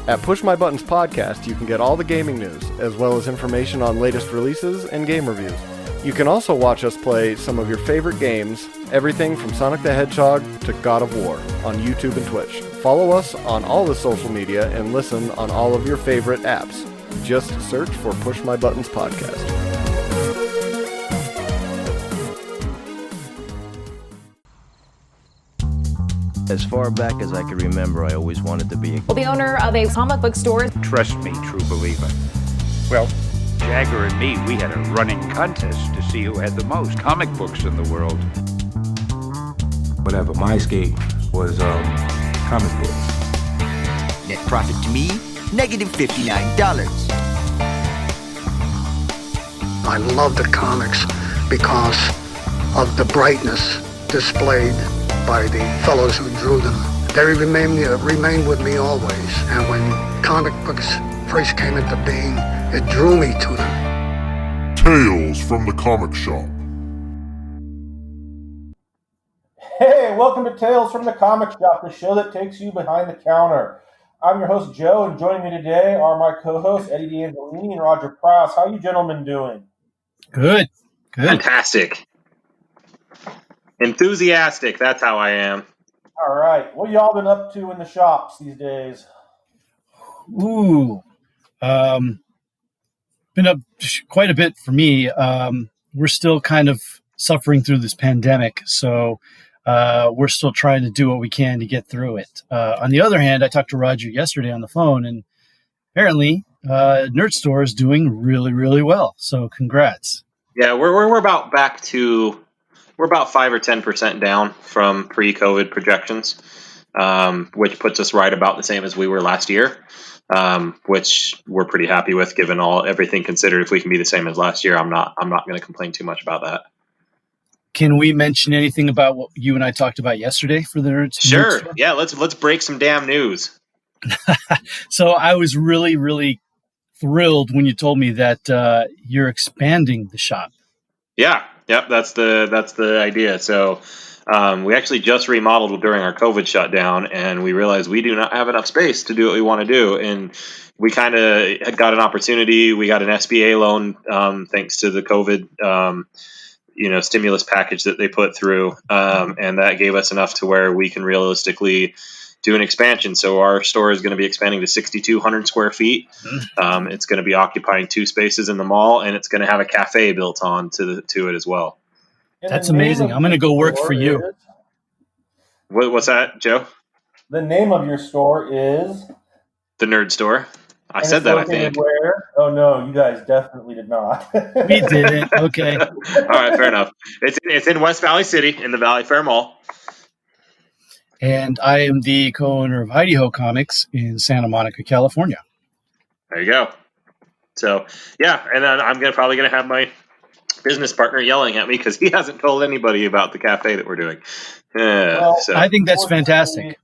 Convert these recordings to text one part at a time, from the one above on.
At Push My Buttons Podcast, you can get all the gaming news, as well as information on latest releases and game reviews. You can also watch us play some of your favorite games, everything from Sonic the Hedgehog to God of War, on YouTube and Twitch. Follow us on all the social media and listen on all of your favorite apps. Just search for Push My Buttons Podcast. As far back as I can remember, I always wanted to be the owner of a comic book store. Trust me, true believer. Well, Jagger and me, we had a running contest to see who had the most comic books in the world. Whatever, my escape was comic books. Net profit to me, negative $59. I love the comics because of the brightness displayed by the fellows who drew them. They remain with me always. And when comic books first came into being, it drew me to them. Tales from the Comic Shop. Hey, welcome to Tales from the Comic Shop, the show that takes you behind the counter. I'm your host, Joe, and joining me today are my co-hosts, Eddie D'Angelini and Roger Prowse. How are you gentlemen doing? Good. Fantastic. Enthusiastic, that's how I am. All right. What y'all been up to in the shops these days? Ooh. Been up quite a bit for me. We're still kind of suffering through this pandemic, so we're still trying to do what we can to get through it. On the other hand, I talked to Roger yesterday on the phone, and apparently Nerd Store is doing really, really well. So congrats. Yeah, we're about back to... We're about 5 or 10% down from pre-COVID projections, which puts us right about the same as we were last year, which we're pretty happy with, given everything considered. If we can be the same as last year, I'm not going to complain too much about that. Can we mention anything about what you and I talked about yesterday for the Nerds? Sure. Yeah, let's break some damn news. So I was really, really thrilled when you told me that you're expanding the shop. Yeah. Yep, that's the idea. So we actually just remodeled during our COVID shutdown, and we realized we do not have enough space to do what we want to do. And we kind of had got an opportunity. We got an SBA loan thanks to the COVID stimulus package that they put through, and that gave us enough to where we can realistically do an expansion. So our store is going to be expanding to 6,200 square feet. It's going to be occupying 2 spaces in the mall, and it's going to have a cafe built on to it as well. That's amazing. I'm going to go work for you. What's that, Joe? The name of your store is? The Nerd Store. I said that, I think. Where? Oh, no, you guys definitely did not. We didn't. Okay. All right, fair enough. It's in West Valley City in the Valley Fair Mall. And I am the co-owner of Heidi Ho Comics in Santa Monica, California. There you go. So, yeah, and then I'm probably going to have my business partner yelling at me because he hasn't told anybody about the cafe that we're doing. So I think that's fantastic.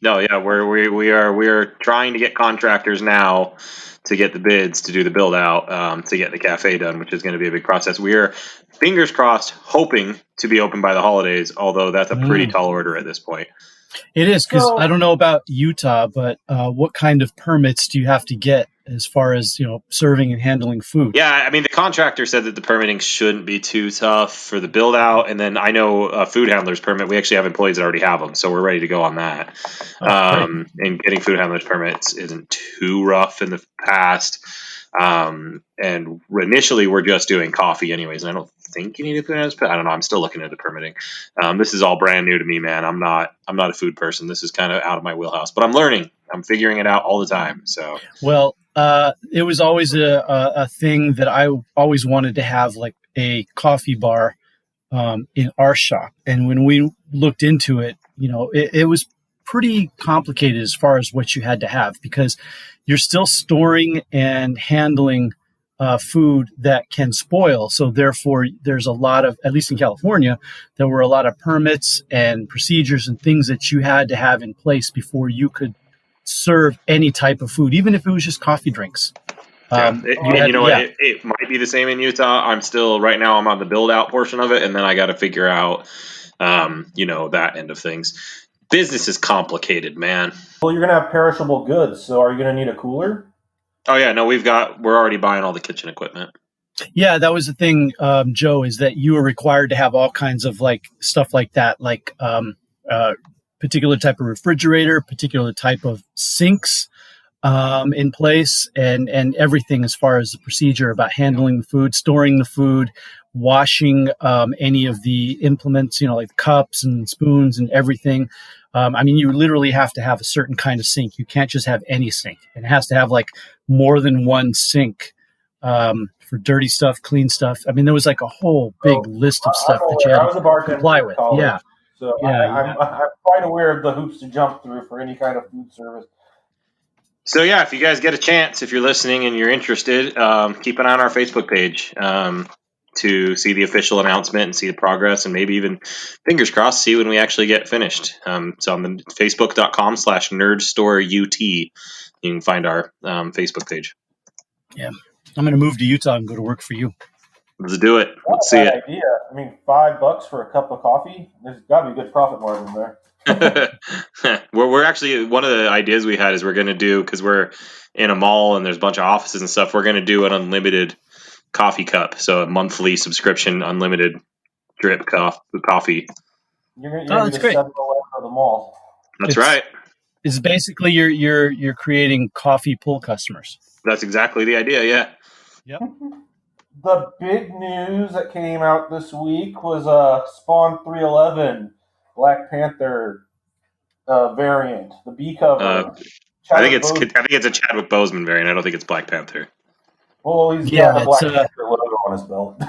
No, yeah, we are trying to get contractors now to get the bids to do the build out to get the cafe done, which is going to be a big process. We are, fingers crossed, hoping to be open by the holidays, although that's a pretty tall order at this point. It is, because I don't know about Utah, but what kind of permits do you have to get as far as, serving and handling food? Yeah, I mean, the contractor said that the permitting shouldn't be too tough for the build out. And then I know a food handler's permit. We actually have employees that already have them, so we're ready to go on that. And getting food handler's permits isn't too rough in the past. And initially we're just doing coffee anyways, and I don't think you need a food handler's permit. I don't know. I'm still looking at the permitting. This is all brand new to me, man. I'm not a food person. This is kind of out of my wheelhouse, but I'm learning. I'm figuring it out all the time. So, well, it was always a thing that I always wanted to have, like a coffee bar in our shop. And when we looked into it, it was pretty complicated as far as what you had to have, because you're still storing and handling food that can spoil. So therefore, there's a lot of, at least in California, there were a lot of permits and procedures and things that you had to have in place before you could serve any type of food, even if it was just coffee drinks. It might be the same in Utah. I'm on the build out portion of it, and then I got to figure out, that end of things. Business is complicated, man. Well, you're going to have perishable goods, so are you going to need a cooler? Oh yeah, no, we're already buying all the kitchen equipment. Yeah, that was the thing, Joe, is that you were required to have all kinds of like stuff like that, like particular type of refrigerator, particular type of sinks in place, and everything as far as the procedure about handling the food, storing the food, washing any of the implements, like cups and spoons and everything. You literally have to have a certain kind of sink. You can't just have any sink. It has to have like more than one sink for dirty stuff, clean stuff. There was like a whole big list of stuff that you had to comply with. Yeah. So I'm quite aware of the hoops to jump through for any kind of food service. So yeah, if you guys get a chance, if you're listening and you're interested, keep an eye on our Facebook page to see the official announcement and see the progress, and maybe even, fingers crossed, see when we actually get finished. So on the facebook.com/nerdstoreut, you can find our Facebook page. Yeah, I'm going to move to Utah and go to work for you. Let's do it. Let's see it. Idea. $5 for a cup of coffee. There's got to be a good profit margin there. We're actually, one of the ideas we had is we're going to do, because we're in a mall and there's a bunch of offices and stuff, we're going to do an unlimited coffee cup, so a monthly subscription, unlimited drip coffee. That's great. The mall. That's right. It's basically you're creating coffee pull customers. That's exactly the idea. Yeah. Yep. The big news that came out this week was Spawn 311 Black Panther variant, the B cover. I think it's a Chadwick Bozeman variant. I don't think it's Black Panther. Well, he's got the Black Panther logo on his belt.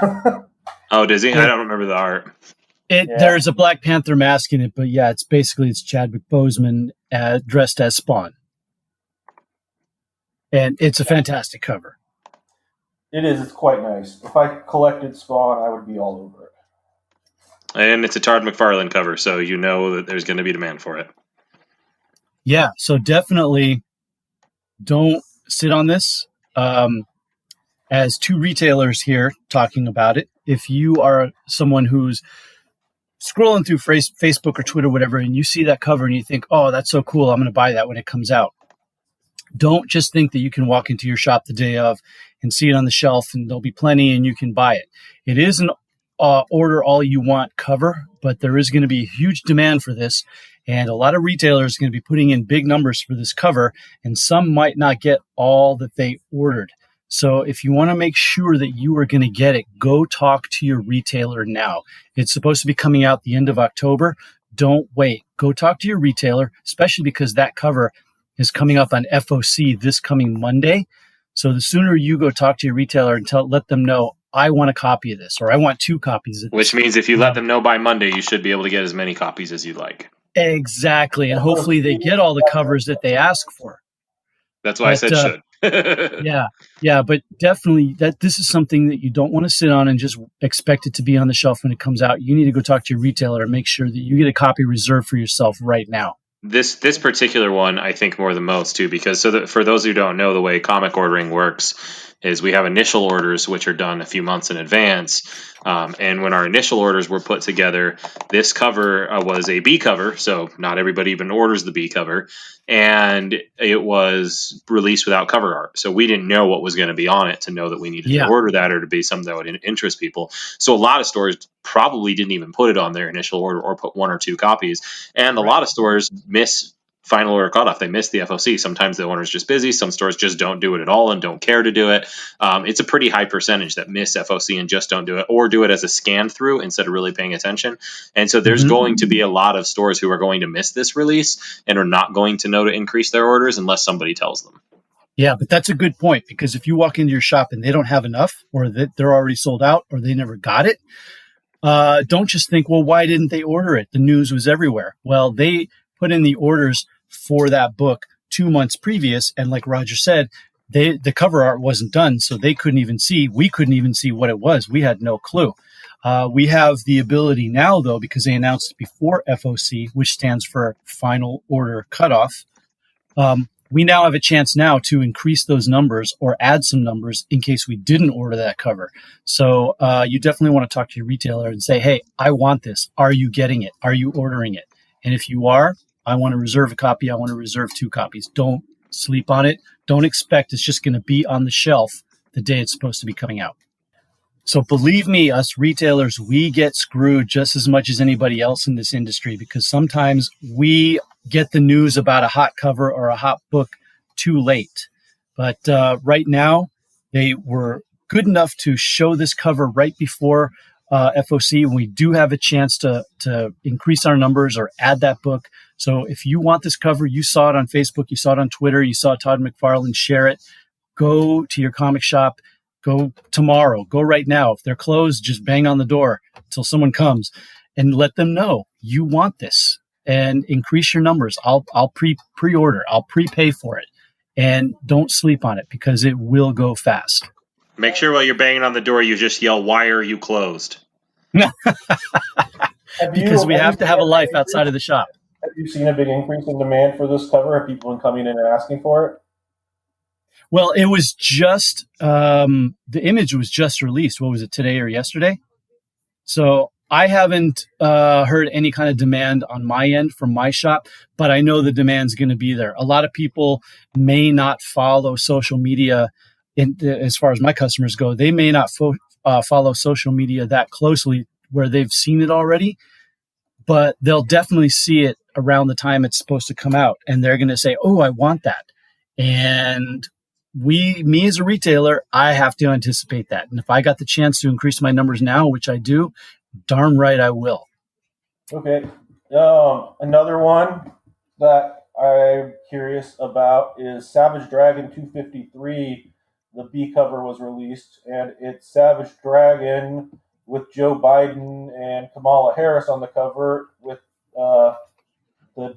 Oh, does he? I don't remember the art. There's a Black Panther mask in it, but yeah, it's Chadwick Bozeman dressed as Spawn. And it's a fantastic cover. It is. It's quite nice. If I collected Spawn, I would be all over it. And it's a Todd McFarlane cover, so you know that there's going to be demand for it. Yeah, so definitely don't sit on this. As two retailers here talking about it, if you are someone who's scrolling through Facebook or Twitter, whatever, and you see that cover and you think, oh, that's so cool, I'm going to buy that when it comes out. Don't just think that you can walk into your shop the day of and see it on the shelf and there'll be plenty and you can buy it. It is an order all you want cover, but there is going to be a huge demand for this. And a lot of retailers are going to be putting in big numbers for this cover, and some might not get all that they ordered. So if you want to make sure that you are going to get it, go talk to your retailer now. It's supposed to be coming out the end of October. Don't wait. Go talk to your retailer, especially because that cover is coming up on FOC this coming Monday. So the sooner you go talk to your retailer and let them know, I want a copy of this, or I want 2 copies of this. Which means if you let them know by Monday, you should be able to get as many copies as you like. Exactly. And hopefully they get all the covers that they ask for. That's why I said should. Yeah, but definitely this is something that you don't want to sit on and just expect it to be on the shelf when it comes out. You need to go talk to your retailer and make sure that you get a copy reserved for yourself right now. This particular one, I think more than most too, because for those who don't know, the way comic ordering works is we have initial orders, which are done a few months in advance. And when our initial orders were put together, this cover was a B cover. So not everybody even orders the B cover. And it was released without cover art. So we didn't know what was going to be on it to know that we needed to order that or to be something that would interest people. So a lot of stores probably didn't even put it on their initial order or put 1 or 2 copies. And a lot of stores miss final order cutoff. They miss the FOC. Sometimes the owner's just busy. Some stores just don't do it at all and don't care to do it. It's a pretty high percentage that miss FOC and just don't do it, or do it as a scan through instead of really paying attention. And so there's going to be a lot of stores who are going to miss this release and are not going to know to increase their orders unless somebody tells them. Yeah, but that's a good point, because if you walk into your shop and they don't have enough, or that they're already sold out, or they never got it, don't just think, well, why didn't they order it? The news was everywhere. Well, they put in the orders for that book 2 months previous, and like Roger said, the cover art wasn't done, so we couldn't even see what it was. We had no clue. We have the ability now, though, because they announced it before FOC, which stands for Final Order Cutoff. We now have a chance now to increase those numbers or add some numbers in case we didn't order that cover. So you definitely want to talk to your retailer and say, hey, I want this. Are you getting it? Are you ordering it? And if you are, I want to reserve a copy. I want to reserve 2 copies. Don't sleep on it. Don't expect it's just going to be on the shelf the day it's supposed to be coming out. So believe me, us retailers, we get screwed just as much as anybody else in this industry, because sometimes we get the news about a hot cover or a hot book too late. But right now, they were good enough to show this cover right before FOC, and we do have a chance to increase our numbers or add that book. So if you want this cover, you saw it on Facebook, you saw it on Twitter, you saw Todd McFarlane share it, go to your comic shop. Go tomorrow. Go right now. If they're closed, just bang on the door until someone comes and let them know you want this and increase your numbers. I'll pre-order. I'll prepay for it, and don't sleep on it because it will go fast. Make sure while you're banging on the door, you just yell, "Why are you closed?" Because we have to have a life outside of the shop. Have you seen a big increase in demand for this cover? Have people been coming in and asking for it? Well, it was just, the image was just released. What was it, today or yesterday? So I haven't heard any kind of demand on my end from my shop, but I know the demand's going to be there. A lot of people may not follow social media as far as my customers go. They may not follow social media that closely where they've seen it already, but they'll definitely see it around the time it's supposed to come out. And they're going to say, oh, I want that. And me as a retailer, I have to anticipate that. And if I got the chance to increase my numbers now, which I do, darn right I will. Okay. Another one that I'm curious about is Savage Dragon 253. The B cover was released, and it's Savage Dragon with Joe Biden and Kamala Harris on the cover, with the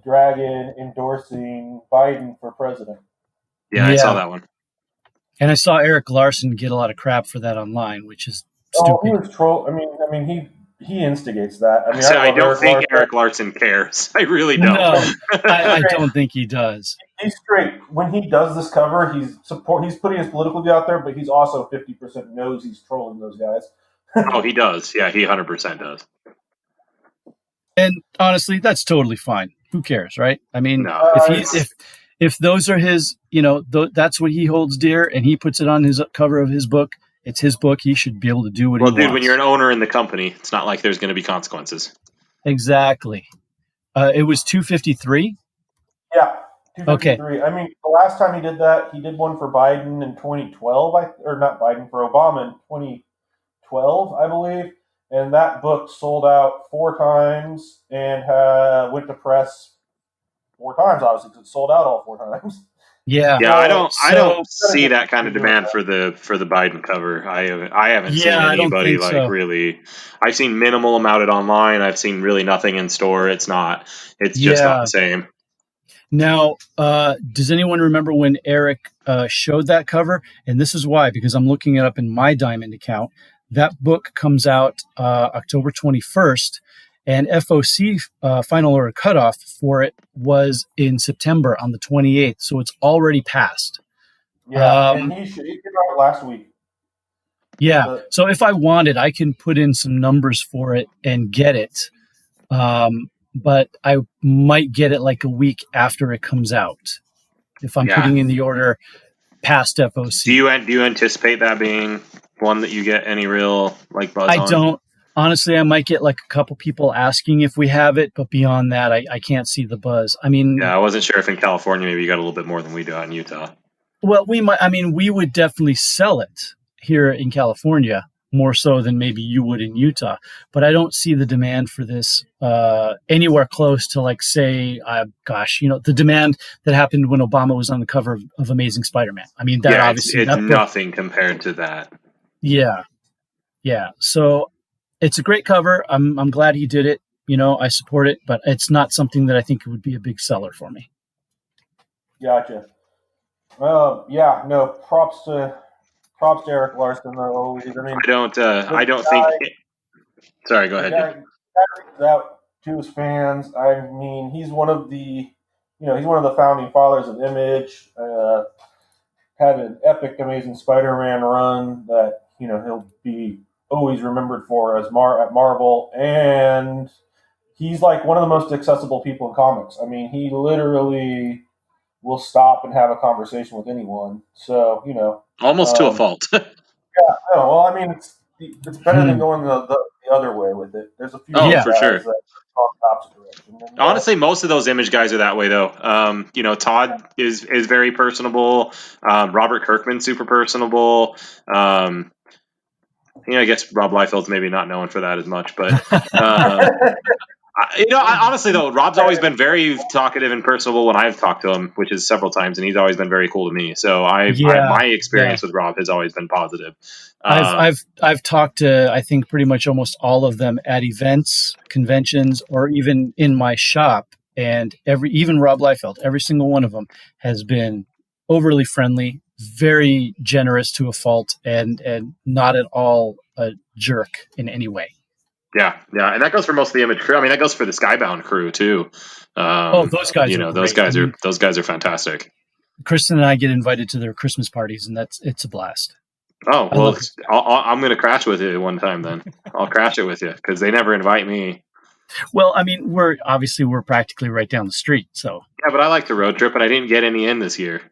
dragon endorsing Biden for president. Yeah, I saw that one. And I saw Eric Larson get a lot of crap for that online, which is stupid. Oh, he was troll. I mean, he instigates that. I mean, I don't think Eric Larson cares. I really don't. No, I don't think he does. He's straight. When he does this cover, he's putting his political view out there, but he's also 50% knows he's trolling those guys. Oh, he does. Yeah, he 100% does. And honestly, that's totally fine. Who cares, right? I mean, no. If those are his, that's what he holds dear, and he puts it on his cover of his book, it's his book. He should be able to do what he wants. Well, dude, when you're an owner in the company, it's not like there's going to be consequences. Exactly. It was 253? Yeah, 253. Okay. I mean, the last time he did that, he did one for Biden in 2012, or not Biden, for Obama in 2012, I believe. And that book sold out 4 times and went to press 4 times, obviously, because it sold out all 4 times. Yeah. Yeah, I don't see that kind of demand for the Biden cover. I haven't seen anybody really. I've seen minimal amount it online. I've seen really nothing in store. It's just not the same. Now, does anyone remember when Eric showed that cover? And this is why, because I'm looking it up in my Diamond account. That book comes out October 21st. And FOC final order cutoff for it was in September on the 28th, so it's already passed. Yeah, and he came out last week. Yeah, so if I wanted, I can put in some numbers for it and get it, but I might get it like a week after it comes out if I'm putting in the order past FOC. Do you anticipate that being one that you get any real buzz on? I don't. Honestly, I might get like a couple people asking if we have it, but beyond that, I can't see the buzz. I mean, I wasn't sure if in California maybe you got a little bit more than we do out in Utah. Well, we might. I mean, we would definitely sell it here in California more so than maybe you would in Utah. But I don't see the demand for this anywhere close to say, the demand that happened when Obama was on the cover of Amazing Spider-Man. I mean, that obviously it's nothing compared to that. Yeah, yeah. So. It's a great cover. I'm glad he did it. I support it, but it's not something that I think would be a big seller for me. Gotcha. Props to Eric Larson though. Always. I mean, I don't think. Sorry, go ahead. Out to his fans. I mean, he's one of the founding fathers of Image. Had an epic Amazing Spider-Man run that he'll be always remembered for as at Marvel, and he's like one of the most accessible people in comics. I mean, he literally will stop and have a conversation with anyone. So, almost to a fault. yeah, no, well, I mean, it's better than going the other way with it. There's a few for sure. that talk the opposite direction. And, honestly, most of those image guys are that way, though. Todd is very personable. Robert Kirkman's super personable. I guess Rob Liefeld's maybe not known for that as much, but honestly though, Rob's always been very talkative and personable when I've talked to him, which is several times, and he's always been very cool to me. So my experience with Rob has always been positive. I've talked to, I think, pretty much almost all of them at events, conventions, or even in my shop, and even Rob Liefeld, every single one of them has been overly friendly, very generous to a fault, and not at all a jerk in any way. Yeah, and that goes for most of the Image crew. I mean, that goes for the Skybound crew too. Those guys, those guys are fantastic. Kristen and I get invited to their Christmas parties, and it's a blast. Oh well, I'm going to crash with you one time. Then I'll crash it with you because they never invite me. Well, I mean, we're practically right down the street, so yeah. But I like the road trip, and I didn't get any in this year.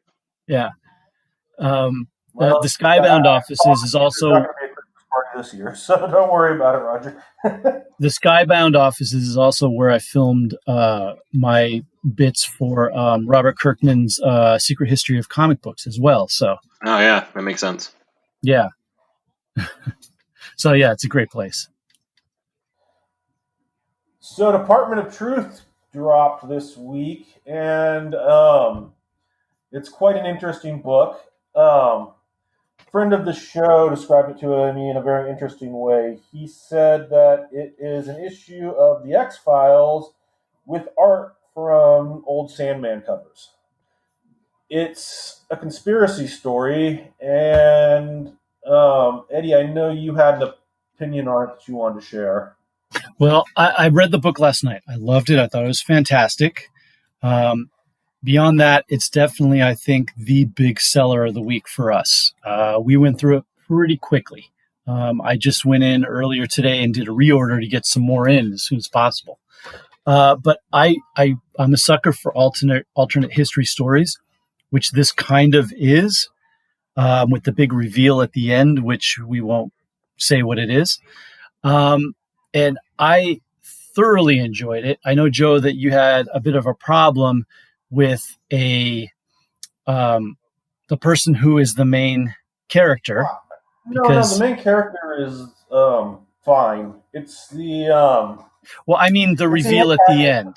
Yeah. The Skybound offices is also this year, so don't worry about it, Roger. The Skybound offices is also where I filmed my bits for Robert Kirkman's Secret History of Comic Books as well. So. Oh yeah, that makes sense. Yeah. So yeah, it's a great place. So Department of Truth dropped this week, and it's quite an interesting book. Friend of the show described it to me in a very interesting way. He said that it is an issue of the X-Files with art from old Sandman covers. It's a conspiracy story, and Eddie, I know you had an opinion on it that you wanted to share. Well, I read the book last night. I loved it. I thought it was fantastic. Beyond that, it's definitely, I think, the big seller of the week for us. We went through it pretty quickly. I just went in earlier today and did a reorder to get some more in as soon as possible. But I'm a sucker for alternate history stories, which this kind of is, with the big reveal at the end, which we won't say what it is. And I thoroughly enjoyed it. I know, Joe, that you had a bit of a problem with the person who is the main character. No, the main character is fine. It's the well, I mean the reveal at the end.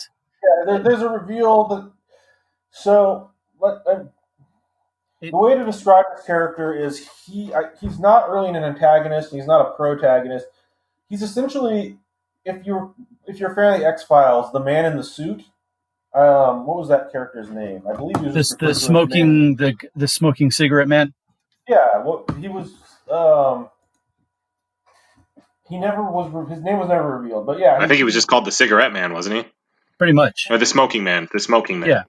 Yeah, there's a reveal that. So the way to describe this character is he's not really an antagonist. He's not a protagonist. He's essentially, if you're a fan of the X-Files, the man in the suit. What was that character's name? I believe he was the smoking cigarette man. Yeah, well, he was. He never was. His name was never revealed, but yeah, I think he was just called the Cigarette Man, wasn't he? Pretty much. Or the Smoking Man. The Smoking Man. Yeah.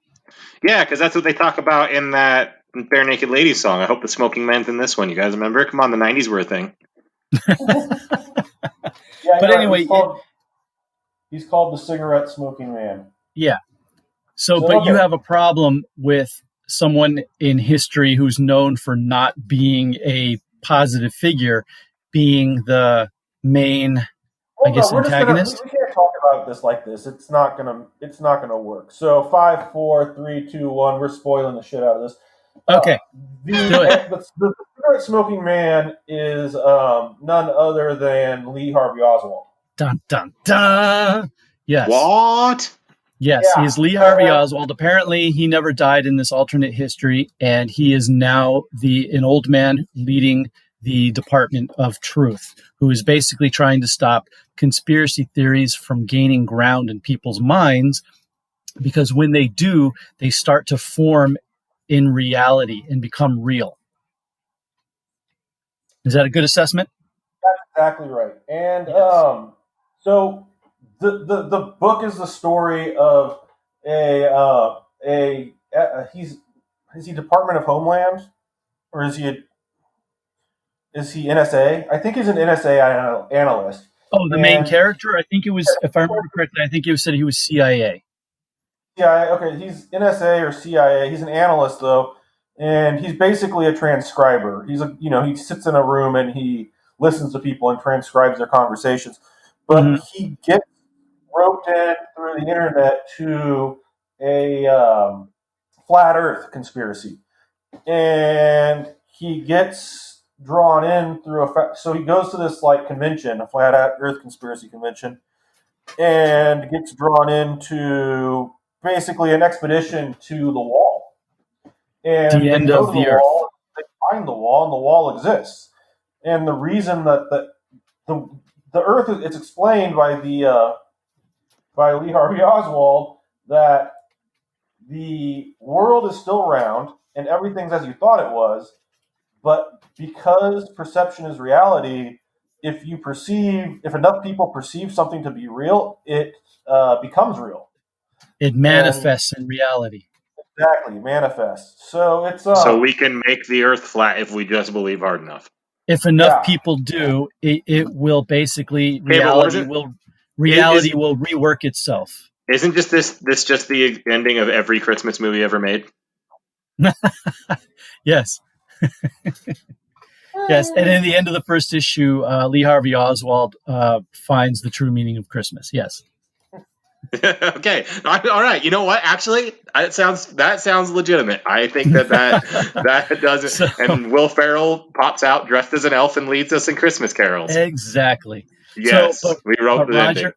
Yeah, because that's what they talk about in that Bare Naked Ladies song. I hope the Smoking Man's in this one. You guys remember? Come on, the 90s were a thing. Yeah, but anyway, he's called the Cigarette Smoking Man. Yeah. But you have a problem with someone in history who's known for not being a positive figure being the main, antagonist. We can't talk about this like this. It's not gonna work. So 5, 4, 3, 2, 1. We're spoiling the shit out of this. Okay. Do it. The Cigarette Smoking Man is none other than Lee Harvey Oswald. Dun dun dun. Yes. What? Yes, yeah. He's Lee Harvey Oswald. Apparently, he never died in this alternate history, and he is now an old man leading the Department of Truth, who is basically trying to stop conspiracy theories from gaining ground in people's minds, because when they do, they start to form in reality and become real. Is that a good assessment? That's exactly right. And yes. So the book is the story of is he Department of Homeland, or is he NSA? I think he's an NSA analyst, Oh, the main character? I think it was, if I remember correctly, I think you said he was CIA. CIA, okay, he's NSA or CIA. He's an analyst, though, and he's basically a transcriber. He sits in a room and he listens to people and transcribes their conversations. But he gets roped in through the internet to a flat Earth conspiracy, and he gets drawn in through so he goes to this convention, a flat Earth conspiracy convention, and gets drawn into basically an expedition to the wall. And the end of the Earth. Wall, they find the wall, and the wall exists. And the reason that the Earth, it's explained by by Lee Harvey Oswald that the world is still round and everything's as you thought it was, but because perception is reality, if enough people perceive something to be real, it becomes real. It manifests in reality. Exactly, manifests. So it's so we can make the Earth flat if we just believe hard enough. If enough people do, it will basically reality will rework itself. Isn't this just the ending of every Christmas movie ever made? Yes. Yes, and in the end of the first issue, Lee Harvey Oswald finds the true meaning of Christmas. Yes. Okay. All right. You know what? Actually, that sounds legitimate. I think that does. So, and Will Ferrell pops out dressed as an elf and leads us in Christmas carols. Exactly. Yes, we wrote the ending.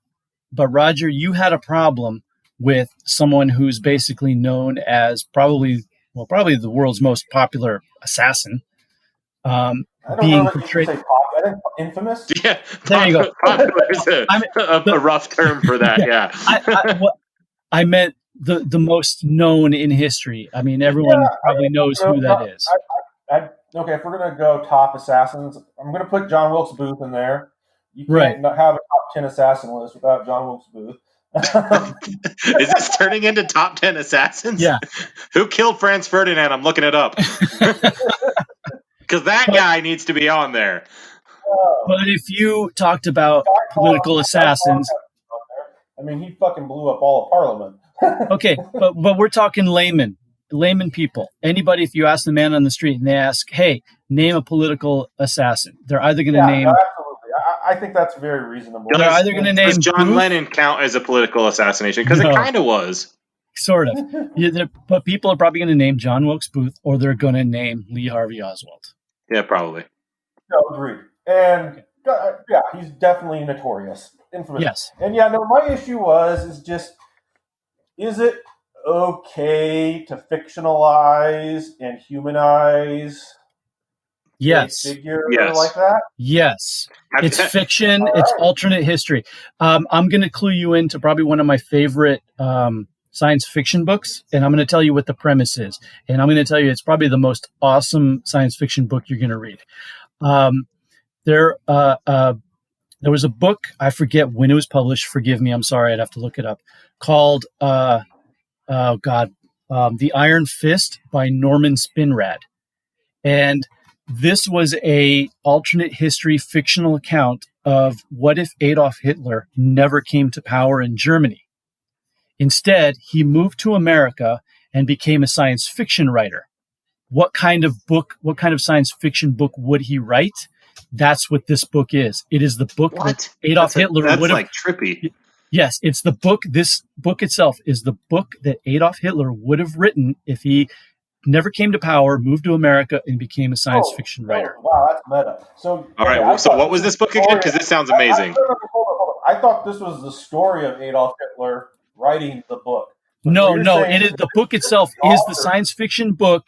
But Roger, you had a problem with someone who's basically known as probably the world's most popular assassin. Being portrayed. Infamous? Yeah, there you go. Popular is a rough term for that. Yeah. I meant the most known in history. I mean, everyone probably knows who that is. Okay, if we're going to go top assassins, I'm going to put John Wilkes Booth in there. You can't have a top 10 assassin list without John Wilkes Booth. Is this turning into top 10 assassins? Yeah. Who killed Franz Ferdinand? I'm looking it up. Because that guy needs to be on there. But if you talked about political assassins... I mean, he fucking blew up all of Parliament. Okay, but we're talking layman people. Anybody, if you ask the man on the street and they ask, hey, name a political assassin, they're either going to name... No, absolutely. I think that's very reasonable. They're either going to name... Does John Lennon count as a political assassination? Because it kind of was. Sort of. But people are probably going to name John Wilkes Booth, or they're going to name Lee Harvey Oswald. Yeah, probably. No, agreed. And he's definitely notorious. Infamous. Yes. And my issue is it okay to fictionalize and humanize a figure like that? Yes. It's fiction. It's alternate history. I'm going to clue you into probably one of my favorite science fiction books, and I'm going to tell you what the premise is. And I'm going to tell you it's probably the most awesome science fiction book you're going to read. There was a book, I forget when it was published, forgive me, I'm sorry, I'd have to look it up, called The Iron Fist by Norman Spinrad. And this was a alternate history fictional account of what if Adolf Hitler never came to power in Germany. Instead, he moved to America and became a science fiction writer. What kind of science fiction book would he write? That's what this book is. It is the book that Adolf Hitler would have... That's like trippy. Yes, it's the book. This book itself is the book that Adolf Hitler would have written if he never came to power, moved to America, and became a science fiction writer. Wow, that's meta. So, all right. So what was this book again? Because this sounds amazing. I thought this was the story of Adolf Hitler writing the book. No. It is the book itself is the science fiction book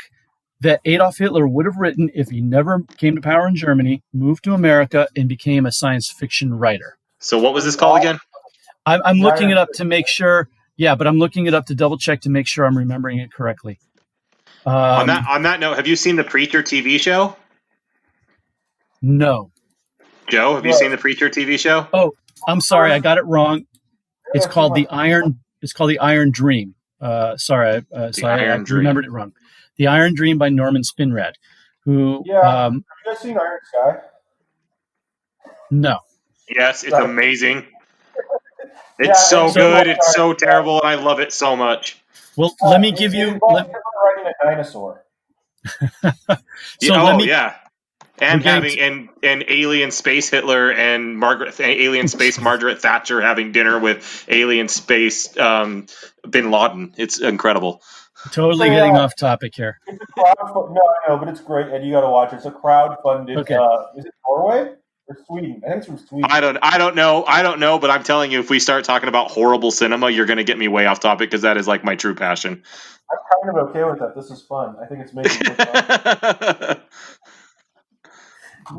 that Adolf Hitler would have written if he never came to power in Germany, moved to America, and became a science fiction writer. So what was this called again? I'm looking it up to make sure. Yeah, but I'm looking it up to double check to make sure I'm remembering it correctly. On that note, have you seen the Preacher TV show? No. Joe, have you seen the Preacher TV show? Oh, I'm sorry, I got it wrong. It's called the Iron Dream. Sorry, I remembered it wrong. The Iron Dream by Norman Spinrad, who... have you guys seen Iron Sky? No. Yes, it's Right. amazing. It's so good. It's so terrible, and I love it so much. Well, let me give you. Writing a dinosaur. And having and alien space Hitler and alien space Margaret Thatcher having dinner with alien space Bin Laden. It's incredible. Totally getting off topic here. It's a no, I know, but it's great, and you got to watch it. It's a crowd-funded. Okay. Is it Norway or Sweden? I think it's from Sweden. I don't know, but I'm telling you, if we start talking about horrible cinema, you're going to get me way off topic because that is like my true passion. I'm kind of okay with that. This is fun. I think it's making it fun.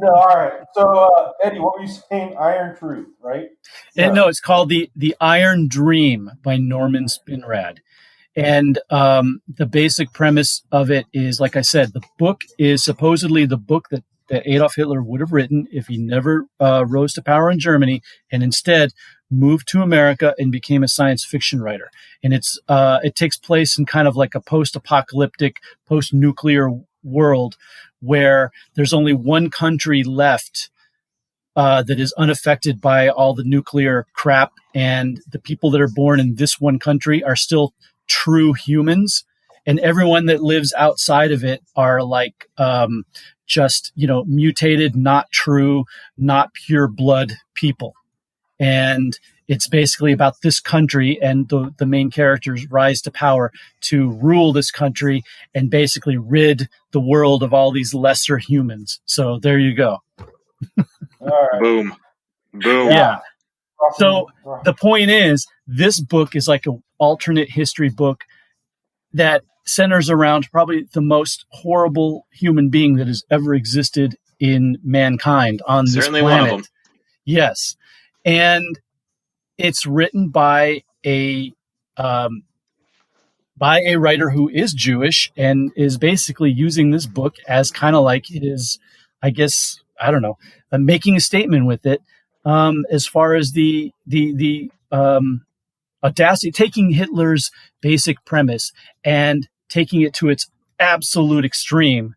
No, all right. So, Eddie, what were you saying? Iron Truth, right? No, it's called the Iron Dream by Norman Spinrad. And the basic premise of it is, like I said, the book is supposedly the book that Adolf Hitler would have written if he never rose to power in Germany and instead moved to America and became a science fiction writer. And it takes place in kind of like a post-apocalyptic, post-nuclear world where there's only one country left that is unaffected by all the nuclear crap, and the people that are born in this one country are still true humans, and everyone that lives outside of it are like just mutated, not true, not pure blood people. And it's basically about this country and the main characters rise to power to rule this country and basically rid the world of all these lesser humans. So there you go. All right. Boom. Yeah. So the point is, this book is like an alternate history book that centers around probably the most horrible human being that has ever existed in mankind on this Certainly planet. One of them. Yes. And it's written by a writer who is Jewish and is basically using this book as kind of like his, I guess, I don't know, making a statement with it as far as the audacity, taking Hitler's basic premise and taking it to its absolute extreme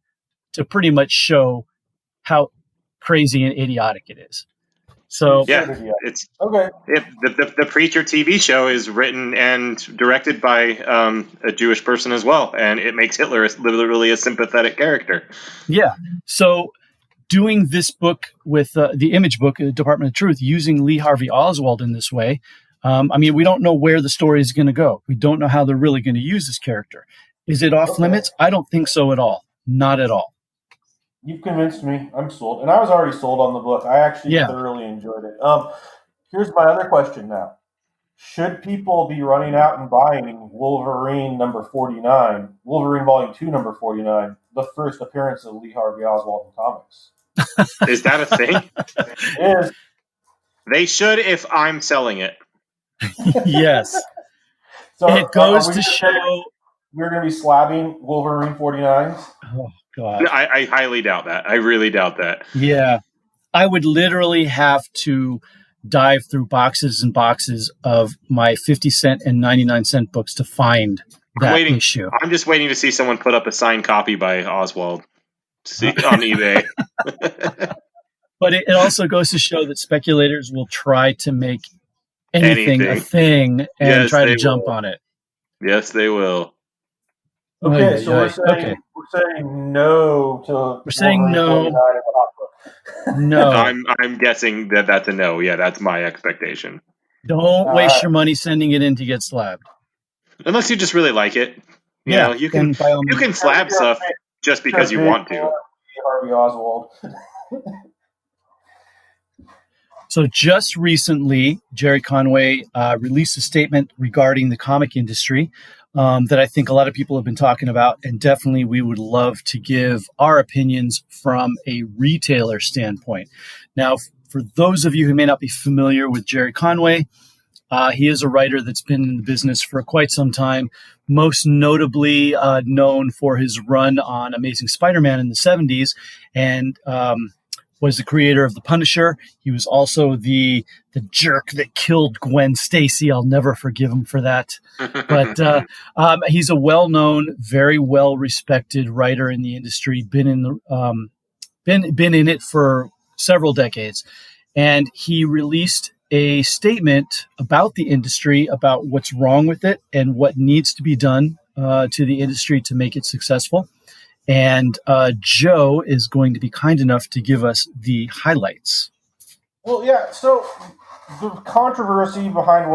to pretty much show how crazy and idiotic it is. So it's okay. The Preacher TV show is written and directed by a Jewish person as well, and it makes Hitler literally a sympathetic character. Yeah. So doing this book with the Image book, Department of Truth, using Lee Harvey Oswald in this way, we don't know where the story is going to go. We don't know how they're really going to use this character. Is it off limits? I don't think so at all. Not at all. You've convinced me. I'm sold. And I was already sold on the book. I actually thoroughly enjoyed it. Here's my other question now. Should people be running out and buying Wolverine number 49, Wolverine Volume 2 number 49, the first appearance of Lee Harvey Oswald in comics? Is that a thing? It is. They should if I'm selling it. Yes. So it goes to show... We're going to be slabbing Wolverine 49s? Oh, God. I highly doubt that. I really doubt that. Yeah. I would literally have to dive through boxes and boxes of my 50-cent and 99-cent books to find that issue. I'm just waiting to see someone put up a signed copy by Oswald on eBay. But it also goes to show that speculators will try to make anything a thing and try to jump on it. Yes, they will. Okay, so we're saying no to. We're saying no. No, I'm guessing that that's a no. Yeah, that's my expectation. Don't waste your money sending it in to get slabbed. Unless you just really like it. You know, you can slab stuff just because you want to. Harvey Oswald. So just recently, Gerry Conway released a statement regarding the comic industry that I think a lot of people have been talking about, and definitely we would love to give our opinions from a retailer standpoint. Now, for those of you who may not be familiar with Gerry Conway, he is a writer that's been in the business for quite some time, most notably known for his run on Amazing Spider-Man in the 70s, and was the creator of The Punisher. He was also the jerk that killed Gwen Stacy. I'll never forgive him for that. But he's a well-known, very well-respected writer in the industry. Been in it for several decades, And he released a statement about the industry, about what's wrong with it and what needs to be done to the industry to make it successful. And Joe is going to be kind enough to give us the highlights. Well, yeah, so the controversy behind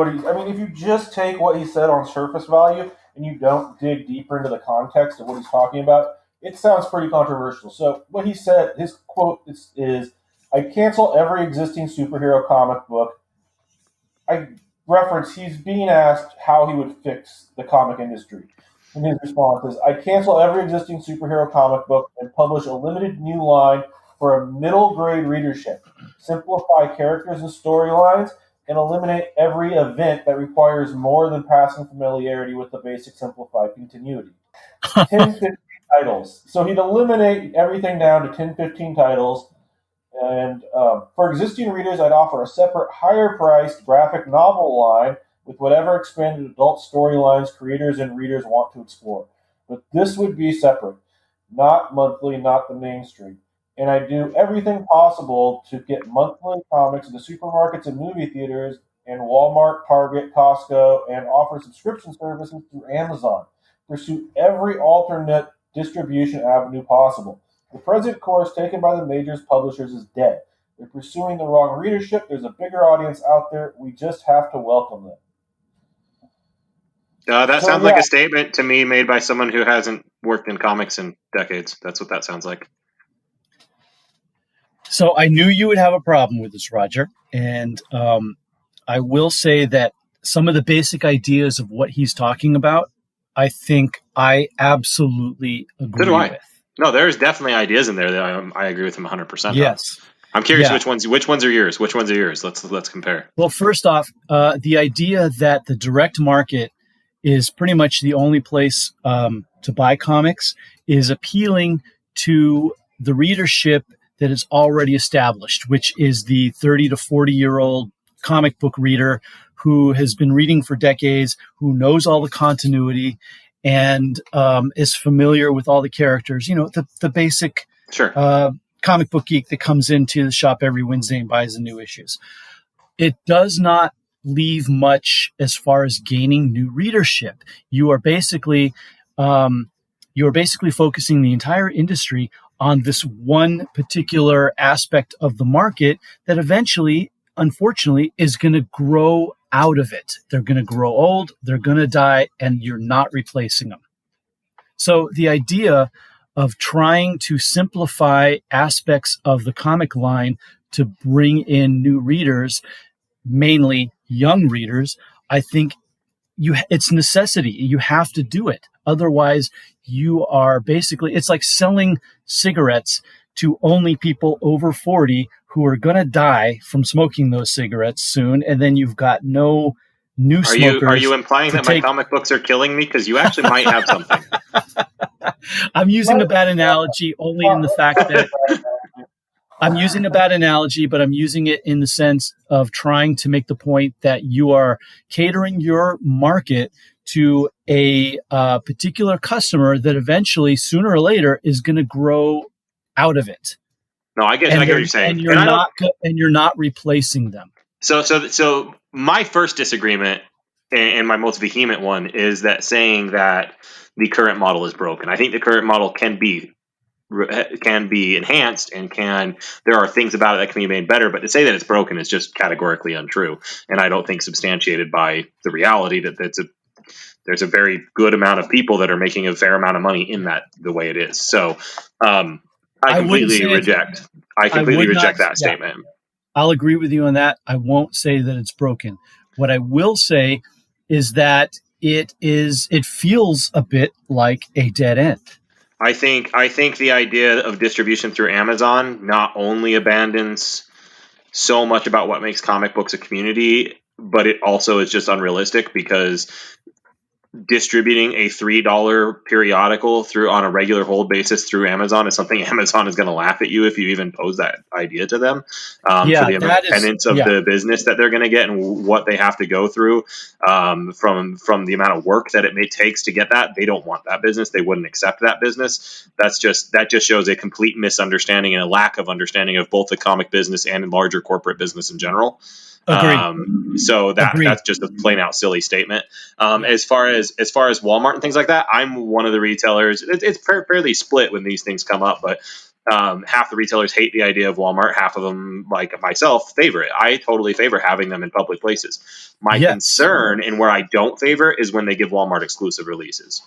if you just take what he said on surface value and you don't dig deeper into the context of what he's talking about, it sounds pretty controversial. So what he said, his quote is I cancel every existing superhero comic book. He's being asked how he would fix the comic industry. And his response is, I cancel every existing superhero comic book and publish a limited new line for a middle grade readership, simplify characters and storylines, and eliminate every event that requires more than passing familiarity with the basic simplified continuity. 10, 15 titles. So he'd eliminate everything down to 10, 15 titles. And for existing readers, I'd offer a separate, higher-priced graphic novel line with whatever expanded adult storylines creators and readers want to explore. But this would be separate, not monthly, not the mainstream. And I do everything possible to get monthly comics into supermarkets and movie theaters and Walmart, Target, Costco, and offer subscription services through Amazon. Pursue every alternate distribution avenue possible. The present course taken by the majors publishers is dead. They're pursuing the wrong readership. There's a bigger audience out there. We just have to welcome them. That sounds like a statement to me made by someone who hasn't worked in comics in decades. That's what that sounds like. So I knew you would have a problem with this, Roger. And I will say that some of the basic ideas of what he's talking about, I think I absolutely agree with. No, there's definitely ideas in there that I agree with him 100%. Yes. I'm curious which ones are yours. Which ones are yours? Let's compare. Well, first off, the idea that the direct market is pretty much the only place to buy comics is appealing to the readership that is already established, which is the 30 to 40-year-old comic book reader who has been reading for decades, who knows all the continuity, and is familiar with all the characters. You know, the basic comic book geek that comes into the shop every Wednesday and buys the new issues. It does not leave much as far as gaining new readership. You are basically focusing the entire industry on this one particular aspect of the market that eventually, unfortunately, is going to grow out of it. They're going to grow old, they're going to die, and you're not replacing them. So the idea of trying to simplify aspects of the comic line to bring in new readers, mainly young readers, I think it's necessity. You have to do it. Otherwise, you are basically, it's like selling cigarettes to only people over 40 who are going to die from smoking those cigarettes soon. And then you've got no new smokers. Are you implying that my comic books are killing me? Because you actually might have something. I'm using a bad analogy only in the fact that I'm using a bad analogy, but I'm using it in the sense of trying to make the point that you are catering your market to a particular customer that eventually, sooner or later, is going to grow out of it. No, I get what you're saying. And you're not replacing them. So my first disagreement and my most vehement one is that saying that the current model is broken. I think the current model can be enhanced and there are things about it that can be made better, but to say that it's broken is just categorically untrue, and I don't think substantiated by the reality that there's a very good amount of people that are making a fair amount of money in that the way it is. So I completely reject that statement. I'll agree with you on that. I won't say that it's broken. What I will say is that it feels a bit like a dead end. I think the idea of distribution through Amazon not only abandons so much about what makes comic books a community, but it also is just unrealistic because distributing a $3 periodical on a regular hold basis through Amazon is something Amazon is going to laugh at you if you even pose that idea to them, for the independence of the business that they're going to get and what they have to go through, from the amount of work that it takes to get that. They don't want that business. They wouldn't accept that business. That just shows a complete misunderstanding and a lack of understanding of both the comic business and larger corporate business in general. So that's just a plain out silly statement. As far as Walmart and things like that, I'm one of the retailers. It's fairly split when these things come up, but half the retailers hate the idea of Walmart. Half of them, like myself, favor it. I totally favor having them in public places. My concern and where I don't favor is when they give Walmart exclusive releases.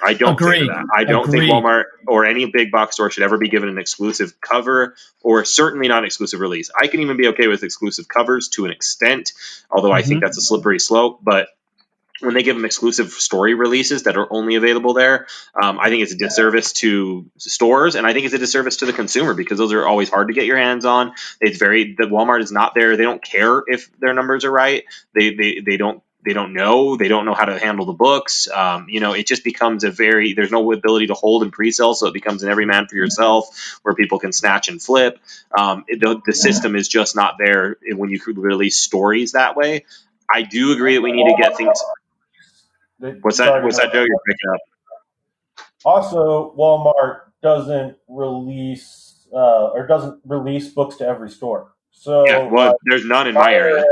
I don't think that. I don't think Walmart or any big box store should ever be given an exclusive cover, or certainly not an exclusive release. I can even be okay with exclusive covers to an extent, although I think that's a slippery slope. But when they give them exclusive story releases that are only available there, I think it's a disservice to stores, and I think it's a disservice to the consumer, because those are always hard to get your hands on. The Walmart is not there. They don't care if their numbers are right. They don't know how to handle the books. It just becomes there's no ability to hold and pre-sell. So it becomes an every man for yourself where people can snatch and flip. The system is just not there when you could release stories that way. I do agree that we need to get things. What's that, Joe? You're picking up. Also, Walmart doesn't release books to every store. So there's none in my area.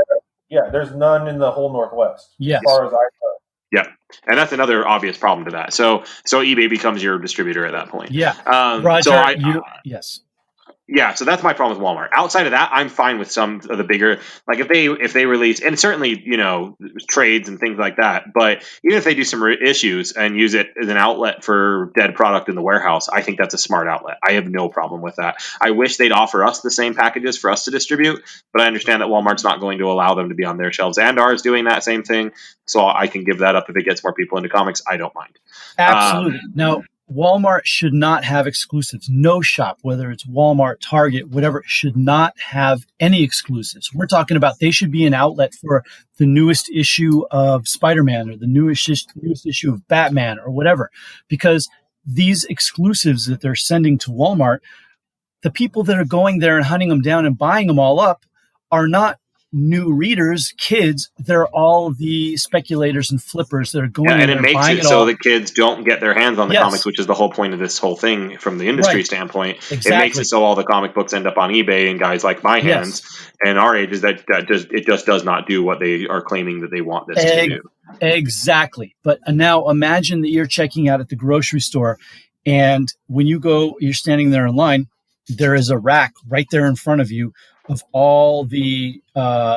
Yeah, there's none in the whole Northwest, as far as I know. Yeah, and that's another obvious problem to that. So eBay becomes your distributor at that point. Yeah, Roger, yes. Yeah, so that's my problem with Walmart. Outside of that, I'm fine with some of the bigger, like if they release, and certainly trades and things like that. But even if they do some issues and use it as an outlet for dead product in the warehouse, I think that's a smart outlet. I have no problem with that. I wish they'd offer us the same packages for us to distribute, but I understand that Walmart's not going to allow them to be on their shelves, and ours doing that same thing. So I can give that up if it gets more people into comics. I don't mind. Absolutely. Now, Walmart should not have exclusives. No shop, whether it's Walmart, Target, whatever, should not have any exclusives. We're talking about they should be an outlet for the newest issue of Spider-Man or the newest issue of Batman or whatever, because these exclusives that they're sending to Walmart, the people that are going there and hunting them down and buying them all up are not new readers, kids. They're all the speculators and flippers that are going in and and it makes buying it so the kids don't get their hands on the comics, which is the whole point of this whole thing from the industry standpoint. Exactly. It makes it so all the comic books end up on eBay and guys like my hands and our ages that just does not do what they are claiming that they want this to do. Exactly. But now imagine that you're checking out at the grocery store, and when you go, you're standing there in line, there is a rack right there in front of you of all the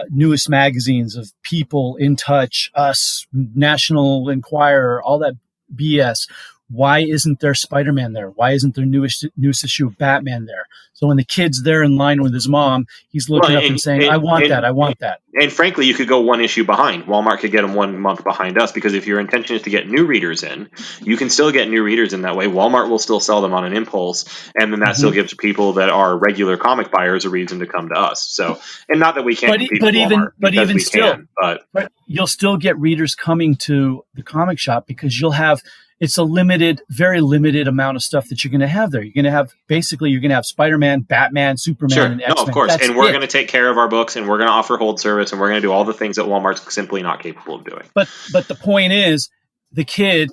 newest magazines of People, In Touch, Us, National Enquirer, all that BS. Why isn't there Spider-Man there? Why isn't there newest issue of Batman there? So when the kid's there in line with his mom, he's looking up and saying, I want that. And frankly, you could go one issue behind. Walmart could get them 1 month behind us, because if your intention is to get new readers in, you can still get new readers in that way. Walmart will still sell them on an impulse, and then that still gives people that are regular comic buyers a reason to come to us. So, and not that we can't compete with Walmart, but even still, you'll still get readers coming to the comic shop, because you'll have it's a very limited amount of stuff that you're going to have there. You're going to have Spider-Man, Batman, Superman, and X-Men. No, of course. And we're going to take care of our books, and we're going to offer hold service, and we're going to do all the things that Walmart's simply not capable of doing. But the point is, the kid,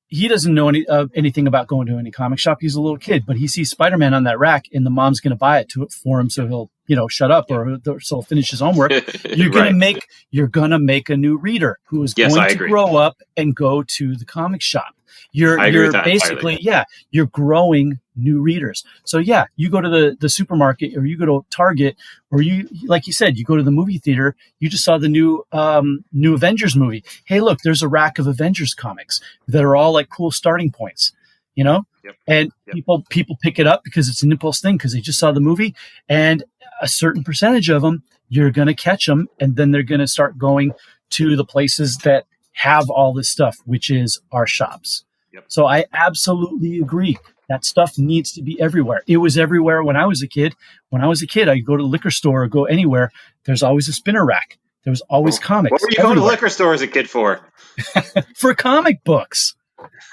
he doesn't know anything about going to any comic shop. He's a little kid, but he sees Spider-Man on that rack, and the mom's going to buy it for him, so he'll shut up, or so he'll finish his homework. You're going to make a new reader who is going to grow up and go to the comic shop. You're basically, you're growing new readers. So you go to the supermarket, or you go to Target, or you, like you said, you go to the movie theater. You just saw the new Avengers movie. Hey, look, there's a rack of Avengers comics that are all like cool starting points, and people pick it up because it's an impulse thing, because they just saw the movie, and a certain percentage of them, you're going to catch them, and then they're going to start going to the places that have all this stuff, which is our shops. So I absolutely agree. That stuff needs to be everywhere. It was everywhere when I was a kid. When I was a kid, I'd go to the liquor store or go anywhere. There's always a spinner rack. There was always comics. What were you going to liquor store as a kid for? For comic books.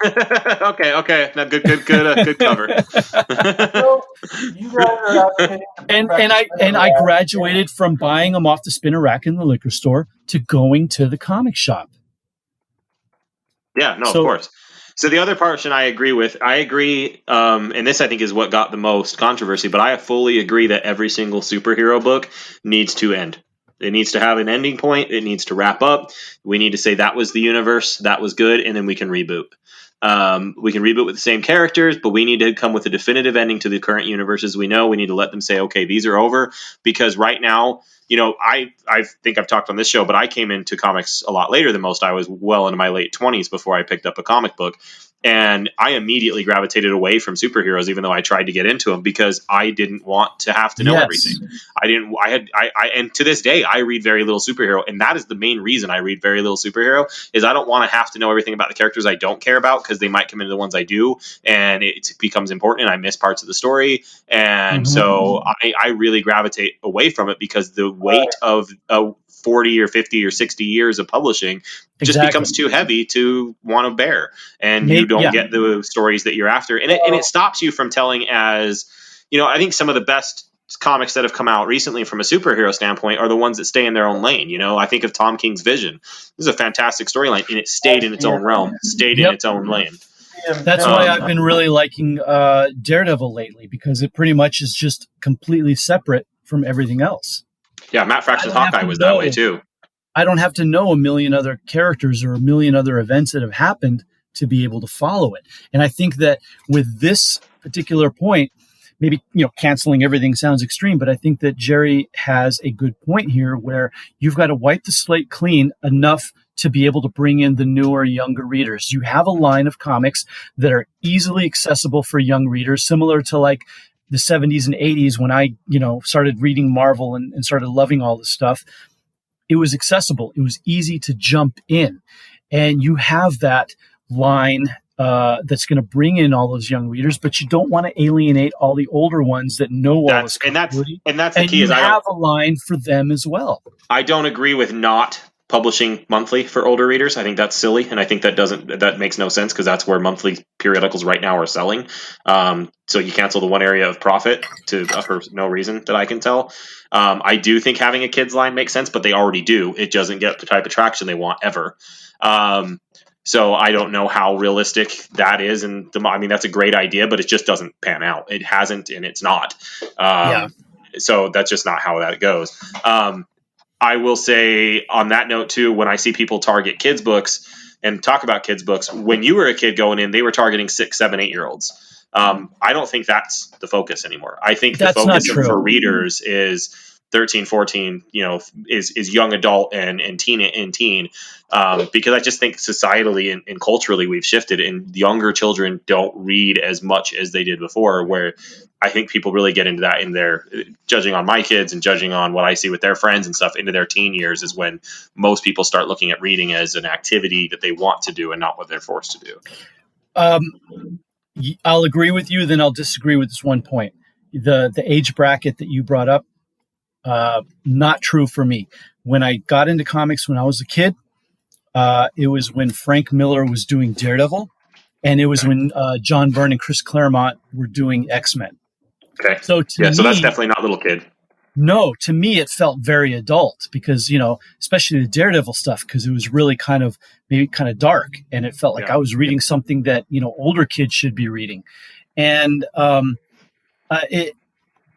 okay. Now, good cover. You guys are and I graduated from buying them off the spinner rack in the liquor store to going to the comic shop. Yeah, no, of course. So the other portion I agree with. I agree, and this I think is what got the most controversy, but I fully agree that every single superhero book needs to end. It needs to have an ending point. It needs to wrap up. We need to say that was the universe, that was good, and then we can reboot. We can reboot with the same characters, but we need to come with a definitive ending to the current universes we know. We need to let them say, okay, these are over, because right now, I think I've talked on this show, but I came into comics a lot later than most. I was well into my late 20s before I picked up a comic book. And I immediately gravitated away from superheroes, even though I tried to get into them, because I didn't want to have to know everything. And to this day, I read very little superhero. And that is the main reason I read very little superhero, is I don't want to have to know everything about the characters I don't care about, because they might come into the ones I do, and it becomes important and I miss parts of the story. And so I really gravitate away from it, because the weight of 40 or 50 or 60 years of publishing just becomes too heavy to want to bear, and you don't get the stories that you're after, and it stops you from telling, as I think some of the best comics that have come out recently from a superhero standpoint are the ones that stay in their own lane. I think of Tom King's Vision. This is a fantastic storyline, and it stayed in its own realm, stayed in its own lane. That's why I've been really liking Daredevil lately, because it pretty much is just completely separate from everything else. Yeah, Matt Fraction's Hawkeye was that way too. I don't have to know a million other characters or a million other events that have happened to be able to follow it. And I think that with this particular point, maybe, canceling everything sounds extreme, but I think that Gerry has a good point here, where you've got to wipe the slate clean enough to be able to bring in the newer, younger readers. You have a line of comics that are easily accessible for young readers, similar to like the 70s and 80s when I, started reading Marvel and started loving all this stuff. It was accessible. It was easy to jump in. And you have that line that's going to bring in all those young readers, but you don't want to alienate all the older ones that know all this continuity. And that's the key. You have a line for them as well. I don't agree with not publishing monthly for older readers. I think that's silly, and I think that makes no sense, because that's where monthly periodicals right now are selling. So you cancel the one area of profit for no reason that I can tell. I do think having a kids line makes sense, but they already do. It doesn't get the type of traction they want ever. So I don't know how realistic that is, and that's a great idea, but it just doesn't pan out. It hasn't, and it's not. So that's just not how that goes. I will say on that note too, when I see people target kids books and talk about kids books, when you were a kid going in, they were targeting 6, 7, 8-year-olds. I don't think that's the focus anymore. I think the focus for readers is 13, 14, is young adult and teen, because I just think societally and culturally we've shifted, and younger children don't read as much as they did before, where I think people really get into that in their, judging on my kids and judging on what I see with their friends and stuff, into their teen years is when most people start looking at reading as an activity that they want to do and not what they're forced to do. I'll agree with you, then I'll disagree with this one point. The age bracket that you brought up, not true for me. When I got into comics when I was a kid, it was when Frank Miller was doing Daredevil, and it was when John Byrne and Chris Claremont were doing X-Men. Okay. So so that's definitely not little kid. No, to me it felt very adult, because especially the Daredevil stuff, because it was really kind of dark, and it felt like I was reading something that older kids should be reading. And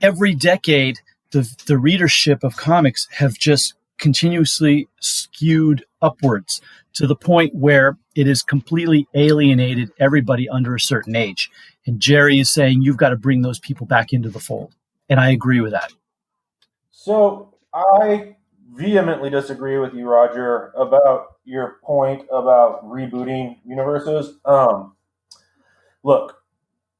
every decade, the readership of comics have just continuously skewed upwards to the point where it has completely alienated everybody under a certain age. And Gerry is saying you've got to bring those people back into the fold. And I agree with that. So I vehemently disagree with you, Roger, about your point about rebooting universes. Look,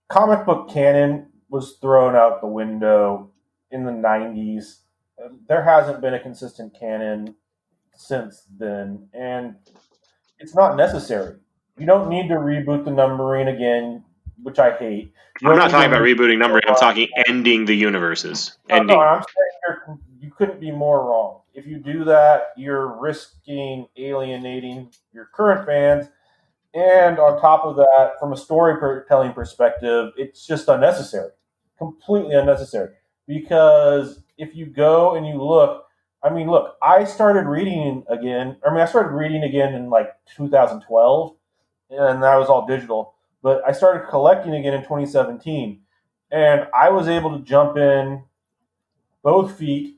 comic book canon was thrown out the window in the 90s. There hasn't been a consistent canon since then, and it's not necessary. You don't need to reboot the numbering again, which I hate. I'm not talking about rebooting numbering. I'm talking ending the universes. No, I'm saying you couldn't be more wrong. if you do that, you're risking alienating your current fans. And on top of that, from a storytelling perspective, it's just unnecessary, completely unnecessary. Because if you go and you look, I started reading again. I started reading again in like 2012, and that was all digital. But I started collecting again in 2017, and I was able to jump in both feet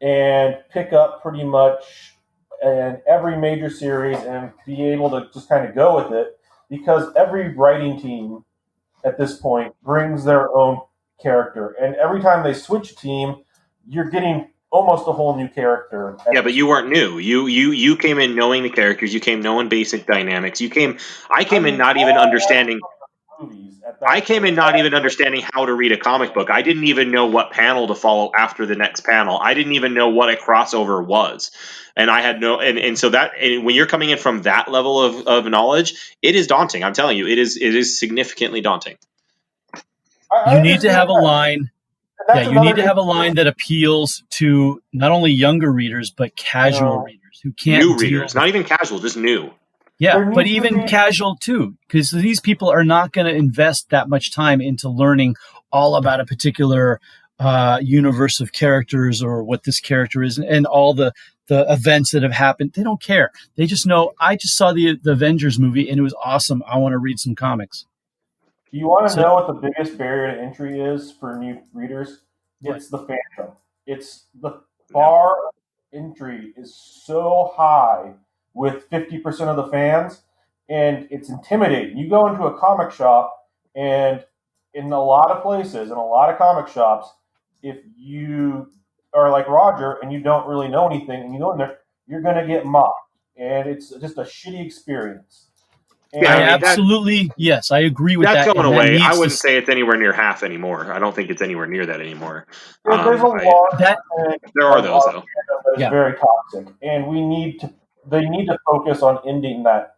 and pick up pretty much in every major series and be able to just kind of go with it, because every writing team at this point brings their own character, and every time they switch team, you're getting almost a whole new character. Yeah, but you weren't new. You came in knowing the characters. You came knowing basic dynamics. I came in not even understanding. I came in not even understanding how to read a comic book. I didn't even know what panel to follow after the next panel. I didn't even know what a crossover was. And I had no, and so that, and when you're coming in from that level of knowledge, it is daunting. I'm telling you, it is significantly daunting. You need to have a line. Yeah, you need to have a line that appeals to not only younger readers, but casual readers who can't new readers, not even casual, just new. Yeah, but even casual too, because these people are not going to invest that much time into learning all about a particular universe of characters or what this character is and all the events that have happened. They don't care. They just know, I just saw the Avengers movie and it was awesome. I want to read some comics. You want to know what the biggest barrier to entry is for new readers? It's the fandom. It's the bar entry is so high with 50% of the fans, and it's intimidating. You go into a comic shop, and in a lot of places, in a lot of comic shops, if you are like Roger and you don't really know anything, and you go in there, you're going to get mocked, and it's just a shitty experience. And yes, I agree with that. That's going away. I wouldn't say it's anywhere near half anymore. I don't think it's anywhere near that anymore. There's a lot. There are those though. It's very toxic, and they need to focus on ending that.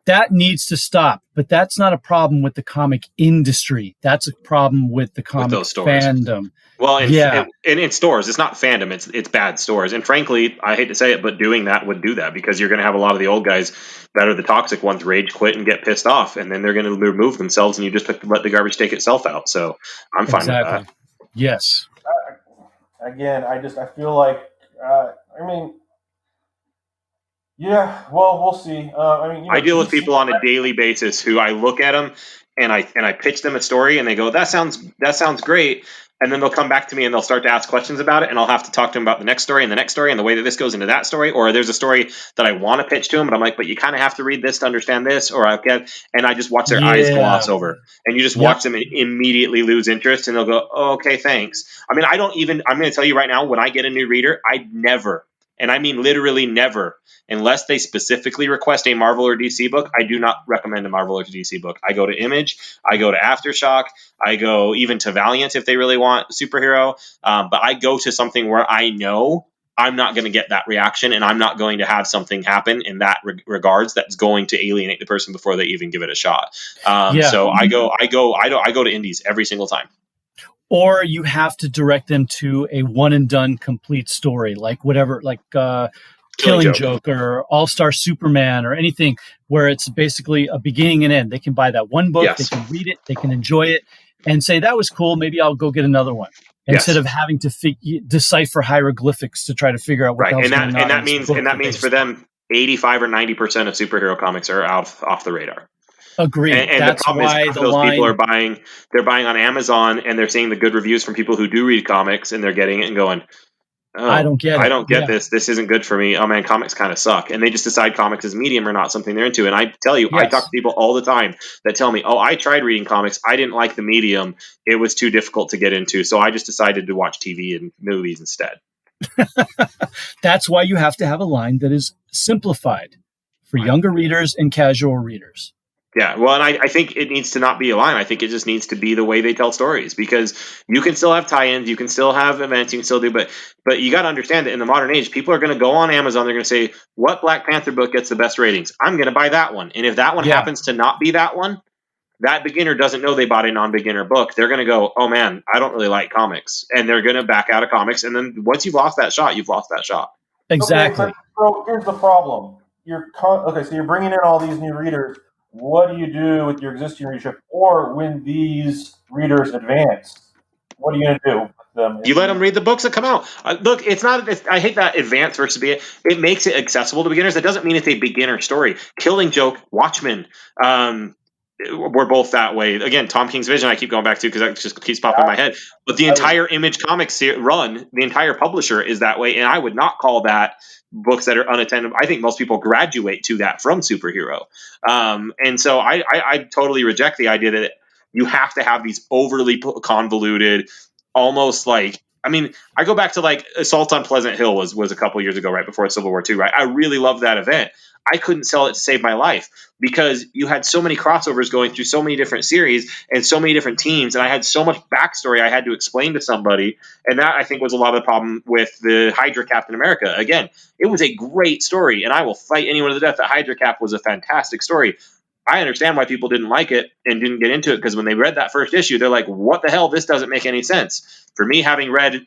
That needs to stop. But that's not a problem with the comic industry. That's a problem with the comic fandom. Well, in stores, it's not fandom. It's bad stores. And frankly, I hate to say it, but doing that would do that, because you're going to have a lot of the old guys that are the toxic ones rage quit and get pissed off, and then they're going to remove themselves, and you just have to let the garbage take itself out. So I'm fine with that. Yes. Again, I feel like we'll see. I deal with people on a daily basis who I look at them and I pitch them a story, and they go, that sounds great. And then they'll come back to me and they'll start to ask questions about it, and I'll have to talk to them about the next story and the next story and the way that this goes into that story. Or there's a story that I want to pitch to them, but I'm like, but you kind of have to read this to understand this. And I just watch their eyes gloss over, and you just watch them immediately lose interest, and they'll go, oh, okay, thanks. I'm going to tell you right now, when I get a new reader, I never, and I mean literally never, unless they specifically request a Marvel or DC book, I do not recommend a Marvel or DC book. I go to Image, I go to Aftershock, I go even to Valiant if they really want superhero, but I go to something where I know I'm not going to get that reaction, and I'm not going to have something happen in that regards that's going to alienate the person before they even give it a shot. So I go to indies every single time. Or you have to direct them to a one and done complete story, like Killing Joke or All-Star Superman or anything where it's basically a beginning and end. They can buy that one book, They can read it, they can enjoy it, and say, that was cool, maybe I'll go get another one. Instead of having to decipher hieroglyphics to try to figure out what the hell's going on. And that means for them, 85 or 90% of superhero comics are off the radar. Agreed. And that's why people are buying. They're buying on Amazon, and they're seeing the good reviews from people who do read comics, and they're getting it and going, oh, I don't get this. This isn't good for me. Oh man, comics kind of suck. And they just decide comics as medium or not something they're into. And I tell you, I talk to people all the time that tell me, oh, I tried reading comics. I didn't like the medium. It was too difficult to get into. So I just decided to watch TV and movies instead. That's why you have to have a line that is simplified for younger readers and casual readers. Yeah, well, and I think it needs to not be a line. I think it just needs to be the way they tell stories, because you can still have tie-ins, you can still have events, you can still do, but you got to understand that in the modern age, people are going to go on Amazon, they're going to say, what Black Panther book gets the best ratings? I'm going to buy that one. And if that one happens to not be that one, that beginner doesn't know they bought a non-beginner book. They're going to go, oh man, I don't really like comics. And they're going to back out of comics. And then once you've lost that shot, you've lost that shot. Exactly. Okay, so here's the problem. So you're bringing in all these new readers. What do you do with your existing readership? Or when these readers advance, what are you going to do with them? You let them read the books that come out. Look, I hate that advance versus be. It makes it accessible to beginners. That doesn't mean it's a beginner story. Killing Joke, Watchmen, we're both that way. Again, Tom King's Vision, I keep going back to because that just keeps popping in my head. But the entire Image Comics run, the entire publisher is that way, and I would not call that books that are unattended. I think most people graduate to that from superhero, and so I totally reject the idea that you have to have these overly convoluted, almost like. I mean, I go back to like Assault on Pleasant Hill was a couple years ago, right before Civil War II, right? I really loved that event. I couldn't sell it to save my life because you had so many crossovers going through so many different series and so many different teams, and I had so much backstory I had to explain to somebody, and that I think was a lot of the problem with the Hydra Captain America. Again, it was a great story, and I will fight anyone to the death that Hydra Cap was a fantastic story. I understand why people didn't like it and didn't get into it because when they read that first issue, they're like, what the hell? This doesn't make any sense. For me, having read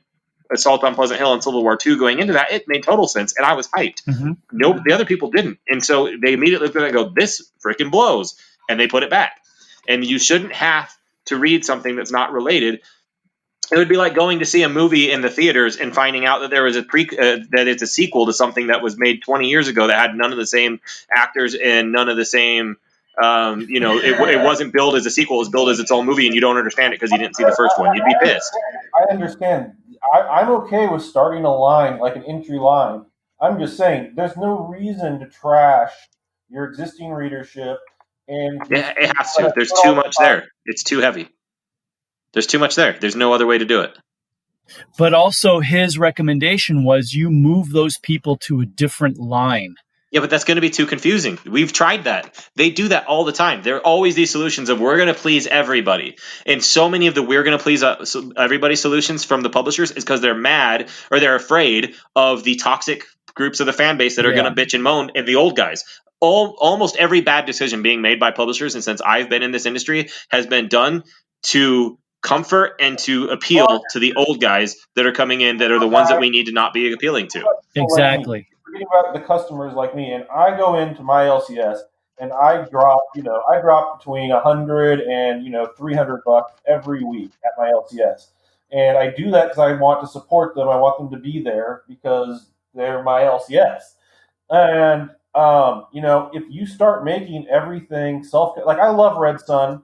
Assault on Pleasant Hill and Civil War II going into that, it made total sense, and I was hyped. Mm-hmm. No, the other people didn't. And so they immediately looked at it and go, this freaking blows, and they put it back. And you shouldn't have to read something that's not related. It would be like going to see a movie in the theaters and finding out that there was that it's a sequel to something that was made 20 years ago that had none of the same actors and none of the same it wasn't billed as a sequel, it was billed as its own movie, and you don't understand it because you didn't see the first one. You'd be pissed. I understand. I'm okay with starting a line, like an entry line. I'm just saying, there's no reason to trash your existing readership. And it has to. There's too much there. It's too heavy. There's too much there. There's no other way to do it. But also his recommendation was you move those people to a different line. Yeah, but that's going to be too confusing. We've tried that. They do that all the time. There are always these solutions of we're going to please everybody. And so many of the we're going to please everybody solutions from the publishers is because they're mad or they're afraid of the toxic groups of the fan base that are going to bitch and moan and the old guys. Almost every bad decision being made by publishers, and since I've been in this industry, has been done to comfort and to appeal to the old guys that are coming in that are the ones that we need to not be appealing to. Exactly. Forgetting about the customers like me, and I go into my LCS and I drop between $100 and $300 every week at my LCS, and I do that because I want to support them. I want them to be there because they're my LCS, and if you start making everything like I love Red Sun,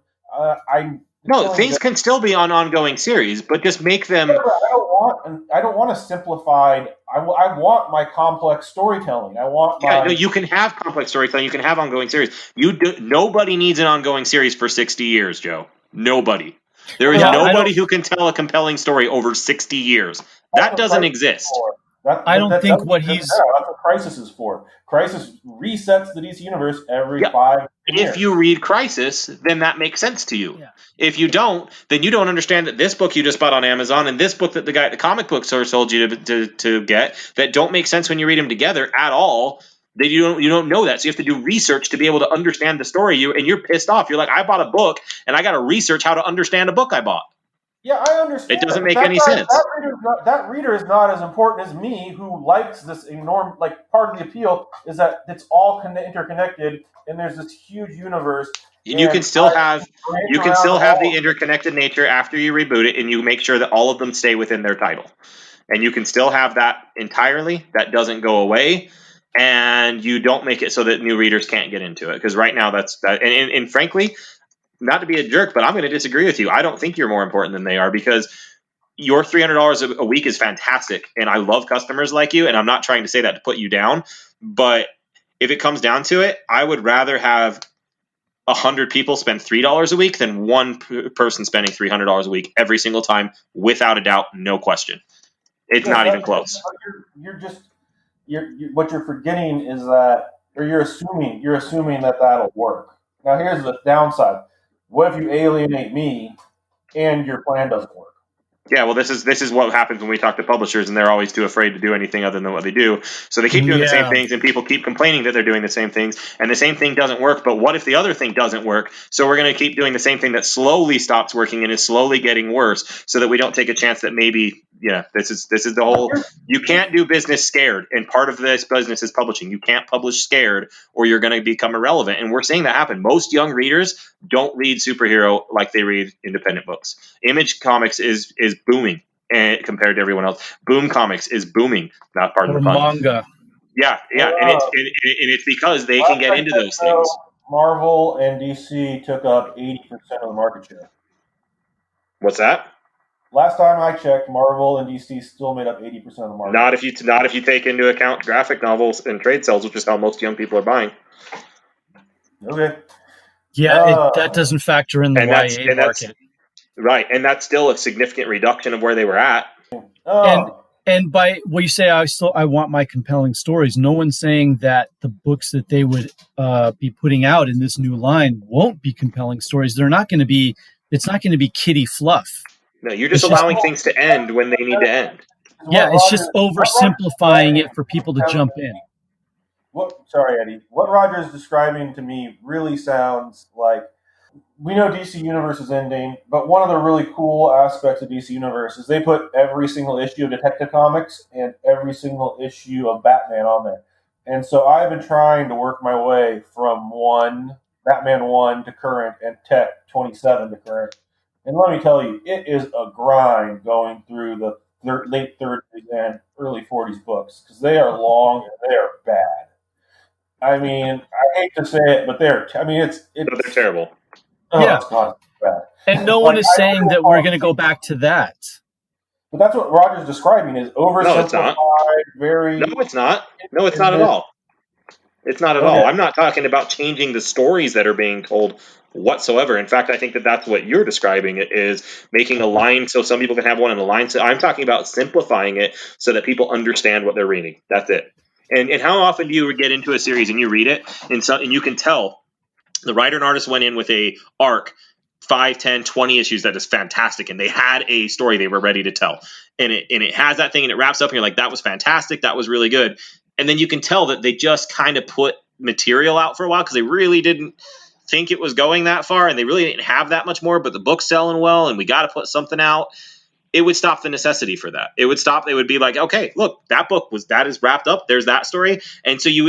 things can still be on ongoing series, but just make them. I don't want a simplified. I want my complex storytelling. I want. You can have complex storytelling. You can have ongoing series. Nobody needs an ongoing series for 60 years, Joe. Nobody. There is nobody who can tell a compelling story over 60 years. That doesn't exist. I don't think what he's. That's what Crisis is for. Crisis resets the DC universe every 5 years. If you read Crisis, then that makes sense to you. Yeah. If you don't, then you don't understand that this book you just bought on Amazon and this book that the guy at the comic book store sold you to get that don't make sense when you read them together at all. That you don't know that, so you have to do research to be able to understand the story. And you're pissed off. You're like, I bought a book and I got to research how to understand a book I bought. Yeah, I understand. It doesn't make any sense. That reader is not as important as me, who likes this enormous. Like, part of the appeal is that it's all interconnected, and there's this huge universe. And you can still have the interconnected nature after you reboot it, and you make sure that all of them stay within their title. And you can still have that entirely. That doesn't go away, and you don't make it so that new readers can't get into it. Because right now, that's that. And frankly. Not to be a jerk, but I'm going to disagree with you. I don't think you're more important than they are because your $300 a week is fantastic. And I love customers like you. And I'm not trying to say that to put you down. But if it comes down to it, I would rather have 100 people spend $3 a week than one person spending $300 a week every single time, without a doubt, no question. It's not even close. What you're forgetting is that, or you're assuming that that'll work. Now, here's the downside. What if you alienate me and your plan doesn't work? Yeah, well, this is what happens when we talk to publishers, and they're always too afraid to do anything other than what they do. So they keep doing the same things, and people keep complaining that they're doing the same things, and the same thing doesn't work. But what if the other thing doesn't work? So we're going to keep doing the same thing that slowly stops working and is slowly getting worse, so that we don't take a chance that maybe, this is the whole. You can't do business scared, and part of this business is publishing. You can't publish scared, or you're going to become irrelevant. And we're seeing that happen. Most young readers don't read superhero like they read independent books. Image Comics is booming compared to everyone else. Boom Comics is booming. Not pardon the pun. Manga. Yeah, and it's because they can get into those things. Marvel and DC took up 80% of the market share. What's that? Last time I checked, Marvel and DC still made up 80% of the market. Not if you take into account graphic novels and trade sales, which is how most young people are buying. Okay. Yeah, that doesn't factor in the YA market. Right, and that's still a significant reduction of where they were at. And by what you say, I want my compelling stories. No one's saying that the books that they would be putting out in this new line won't be compelling stories. They're not going to be. It's not going to be kiddie fluff. No, you're just allowing things to end when they need to end. Yeah, it's just oversimplifying it for people to jump in. Sorry, Eddie. What Roger's describing to me really sounds like, we know DC Universe is ending, but one of the really cool aspects of DC Universe is they put every single issue of Detective Comics and every single issue of Batman on there. And so I've been trying to work my way from Batman 1 to current and Tech 27 to current. And let me tell you, it is a grind going through the late 30s and early 40s books, because they are long and they are bad. I mean, I hate to say it, but they're terrible. Yeah. And no one is saying that we're going to go back to that. But that's what Roger's describing is oversimplified, No, it's not. No, it's not at all. It's not at all. I'm not talking about changing the stories that are being told whatsoever. In fact, I think that that's what you're describing, it is making a line so some people can have one in a line. So I'm talking about simplifying it so that people understand what they're reading. That's it. And how often do you get into a series and you read it and you can tell the writer and artist went in with a arc, 5, 10, 20 issues that is fantastic, and they had a story they were ready to tell. And it has that thing and it wraps up and you're like, that was fantastic, that was really good. And then you can tell that they just kind of put material out for a while because they really didn't think it was going that far and they really didn't have that much more, but the book's selling well and we got to put something out. It would stop the necessity for that. It would be like, okay, look, that is wrapped up. There's that story. And so you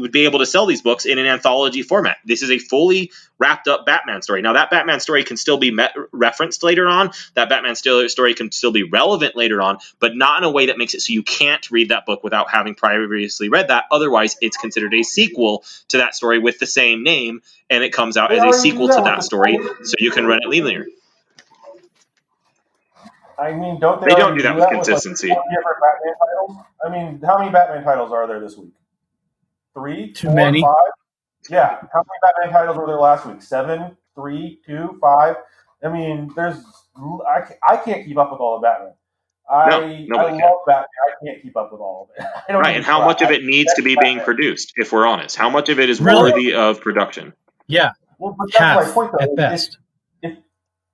would be able to sell these books in an anthology format. This is a fully wrapped up Batman story. Now that Batman story can still be referenced later on. That Batman story can still be relevant later on, but not in a way that makes it so you can't read that book without having previously read that. Otherwise, it's considered a sequel to that story with the same name, and it comes out as a sequel to that story, so you can run it linear. I mean, don't they don't do that with consistency. Different Batman titles? I mean, how many Batman titles are there this week? 3? Too many. 5? Yeah. How many Batman titles were there last week? 7, 3, 2, 5? I mean, I can't keep up with all the Batman. I love Batman. I can't keep up with all of it. Right, and how much of it needs to be being produced, if we're honest? How much of it is worthy of production? Yeah. Well, but that's my point, though. At best.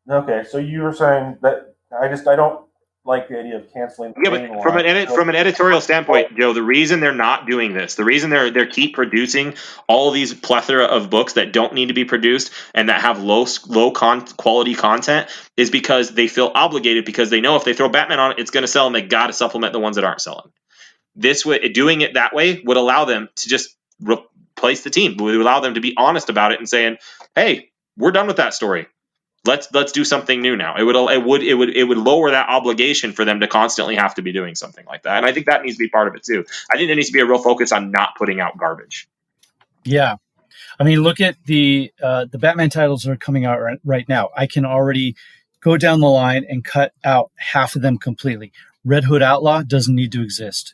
Okay, so you were saying that I don't like the idea of canceling. Yeah, but from an editorial standpoint, Joe, the reason they're not doing this, the reason they keep producing all these plethora of books that don't need to be produced and that have low quality content is because they feel obligated, because they know if they throw Batman on it, it's going to sell, and they got to supplement the ones that aren't selling. Doing it that way would allow them to just replace the team. It would allow them to be honest about it and saying, "Hey, we're done with that story. Let's do something new now." It would lower that obligation for them to constantly have to be doing something like that. And I think that needs to be part of it too. I think there needs to be a real focus on not putting out garbage. Yeah. I mean, look at the Batman titles that are coming out right now. I can already go down the line and cut out half of them completely. Red Hood Outlaw doesn't need to exist.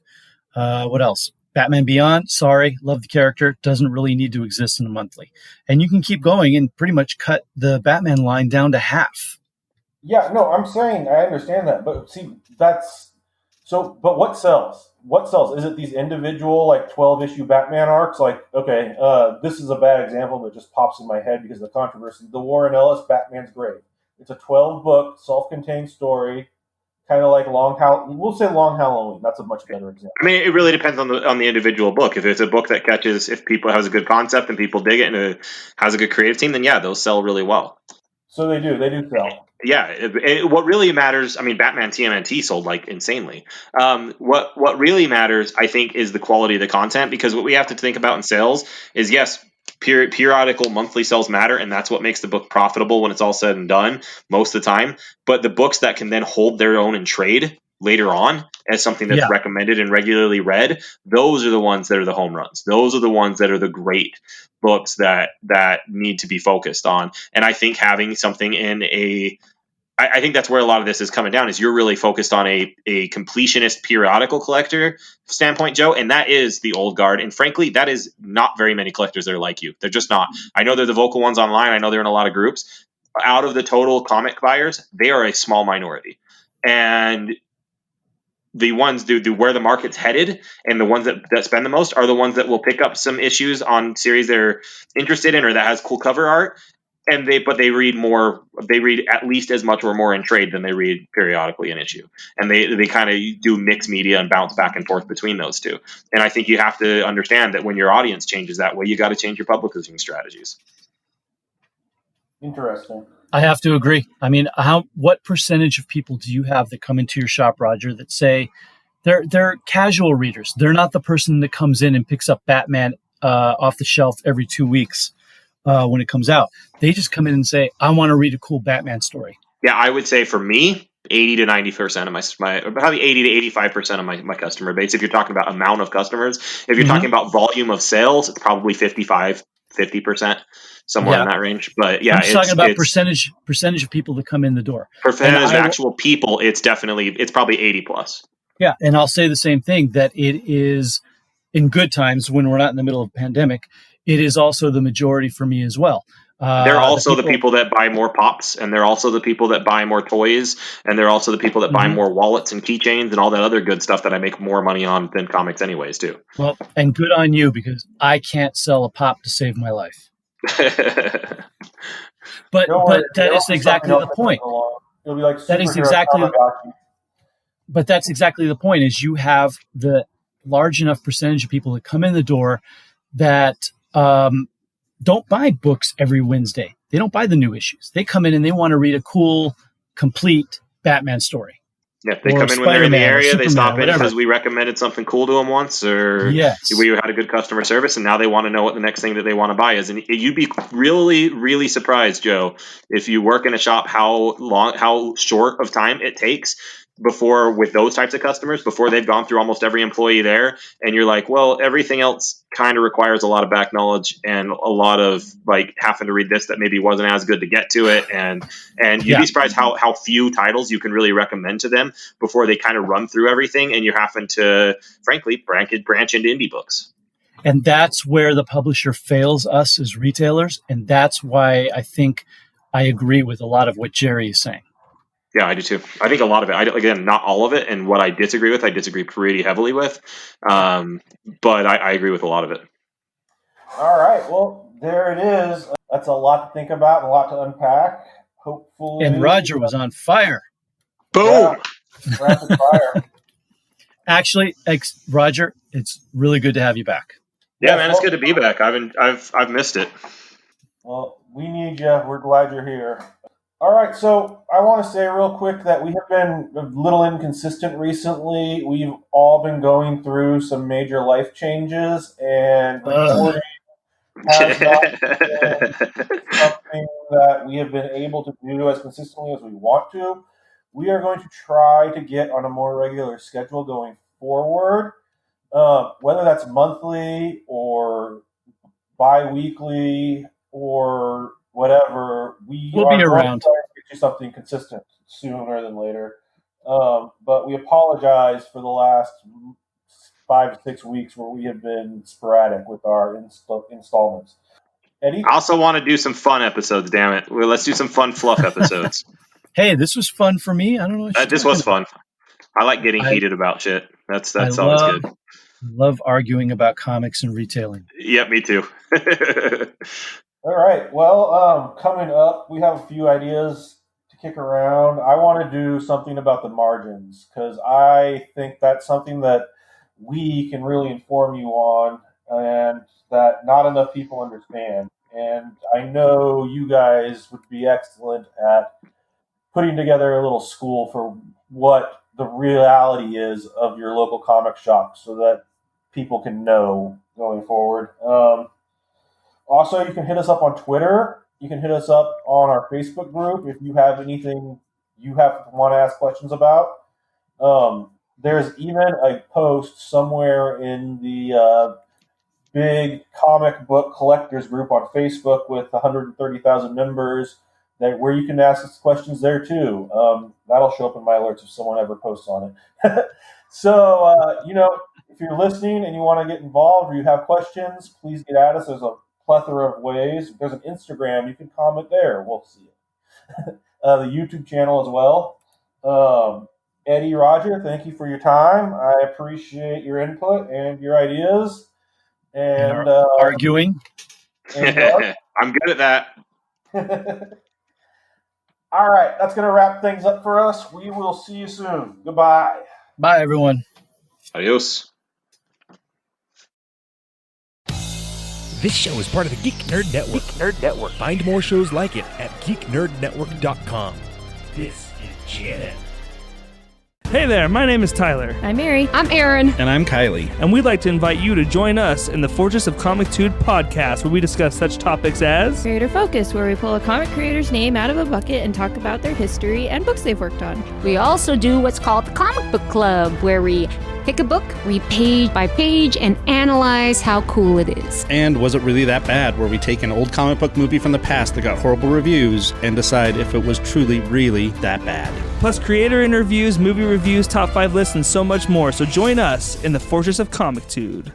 What else? Batman Beyond, sorry, love the character, doesn't really need to exist in a monthly. And you can keep going and pretty much cut the Batman line down to half. Yeah, no, I'm saying I understand that. But see, but what sells? What sells? Is it these individual, 12-issue Batman arcs? This is a bad example that just pops in my head because of the controversy. The Warren Ellis Batman's Grave. It's a 12-book, self-contained story, kind of like Long Halloween. That's a much better example. I mean, it really depends on the individual book. If it's a book that catches, if people has a good concept and people dig it and it has a good creative team, then yeah, those sell really well. So they do sell. Yeah, what really matters, I mean, Batman TMNT sold like insanely. What really matters, I think, is the quality of the content, because what we have to think about in sales is, yes, periodical monthly sales matter, and that's what makes the book profitable when it's all said and done most of the time. But the books that can then hold their own in trade later on as something that's recommended and regularly read, those are the ones that are the home runs. Those are the ones that are the great books that need to be focused on. And I think having something in I think that's where a lot of this is coming down, is you're really focused on a completionist periodical collector standpoint, Joe, and that is the old guard. And frankly, that is not very many collectors that are like you. They're just not. I know they're the vocal ones online. I know they're in a lot of groups. Out of the total comic buyers, they are a small minority. And the ones do where the market's headed, and the ones that spend the most are the ones that will pick up some issues on series they're interested in or that has cool cover art. And they read more. They read at least as much or more in trade than they read periodically an issue, and they kind of do mixed media and bounce back and forth between those two. And I think you have to understand that when your audience changes that way, you got to change your publishing strategies. Interesting. I have to agree. I mean, what percentage of people do you have that come into your shop, Roger, that say they're casual readers? They're not the person that comes in and picks up Batman off the shelf every 2 weeks. When it comes out, they just come in and say, I want to read a cool Batman story. Yeah, I would say for me, 80 to 90% of my probably 80 to 85% of my customer base. If you're talking about amount of customers, if you're talking about volume of sales, it's probably 50%, somewhere in that range. But yeah, I'm just talking about percentage of people that come in the door. Percentage of actual people, it's probably 80 plus. Yeah, and I'll say the same thing, that it is, in good times when we're not in the middle of a pandemic, it is also the majority for me as well. They're also the people that buy more pops, and they're also the people that buy more toys, and they're also the people that buy more wallets and keychains and all that other good stuff that I make more money on than comics anyways, too. Well, and good on you, because I can't sell a pop to save my life. But that is exactly the point. It'll be like that is exactly. But that's exactly the point, is you have the large enough percentage of people that come in the door that don't buy books every Wednesday. They don't buy the new issues. They come in and they want to read a cool, complete Batman story. Yeah, they come in when they're in the area. They stop in because we recommended something cool to them once, or we had a good customer service, and now they want to know what the next thing that they want to buy is. And you'd be really, really surprised, Joe, if you work in a shop, how short of time it takes before, with those types of customers, before they've gone through almost every employee there, and you're like, well, everything else kind of requires a lot of back knowledge and a lot of like having to read this that maybe wasn't as good to get to it, and you'd be surprised how few titles you can really recommend to them before they kind of run through everything, and you're having to, frankly, branch into indie books. And that's where the publisher fails us as retailers, and that's why I think I agree with a lot of what Gerry is saying. Yeah, I do too. I think a lot of it, again, not all of it, and what I disagree pretty heavily with. But I agree with a lot of it. All right. Well, there it is. That's a lot to think about and a lot to unpack. Hopefully. And Roger was on fire. Boom! Yeah, rapid fire. Actually, Roger, it's really good to have you back. Yeah, man, it's good to be back. I've missed it. Well, we need you. We're glad you're here. All right, so I want to say real quick that we have been a little inconsistent recently. We've all been going through some major life changes, and recording has not been something that we have been able to do as consistently as we want to. We are going to try to get on a more regular schedule going forward, whether that's monthly or bi-weekly or whatever. We'll be around. To get you something consistent sooner than later. But we apologize for the last 5 to 6 weeks where we have been sporadic with our installments. Eddie? I also want to do some fun episodes, damn it. Well, let's do some fun fluff episodes. Hey, this was fun for me. I don't know. This was fun. I like getting heated about shit. That's always good. I love arguing about comics and retailing. Yep, me too. All right. Well, coming up, we have a few ideas to kick around. I want to do something about the margins because I think that's something that we can really inform you on and that not enough people understand. And I know you guys would be excellent at putting together a little school for what the reality is of your local comic shop so that people can know going forward. Also, you can hit us up on Twitter. You can hit us up on our Facebook group if you have anything you want to ask questions about. There's even a post somewhere in the big comic book collectors group on Facebook with 130,000 members where you can ask us questions there too. That'll show up in my alerts if someone ever posts on it. So, if you're listening and you want to get involved or you have questions, please get at us. There's a plethora of ways. There's an Instagram. You can comment there. We'll see it. The YouTube channel as well. Eddie, Roger, thank you for your time. I appreciate your input and your ideas. And arguing. I'm good at that. All right, that's going to wrap things up for us. We will see you soon. Goodbye. Bye, everyone. Adios. This show is part of the Geek Nerd Network. Find more shows like it at geeknerdnetwork.com. This is Janet. Hey there, my name is Tyler. I'm Mary. I'm Aaron. And I'm Kylie. And we'd like to invite you to join us in the Fortress of Comictude podcast, where we discuss such topics as Creator Focus, where we pull a comic creator's name out of a bucket and talk about their history and books they've worked on. We also do what's called the Comic Book Club, where we pick a book, read page by page, and analyze how cool it is. And Was It Really That Bad?, where we take an old comic book movie from the past that got horrible reviews and decide if it was truly, really that bad. Plus creator interviews, movie reviews, top 5 lists, and so much more. So join us in the Fortress of Comictude.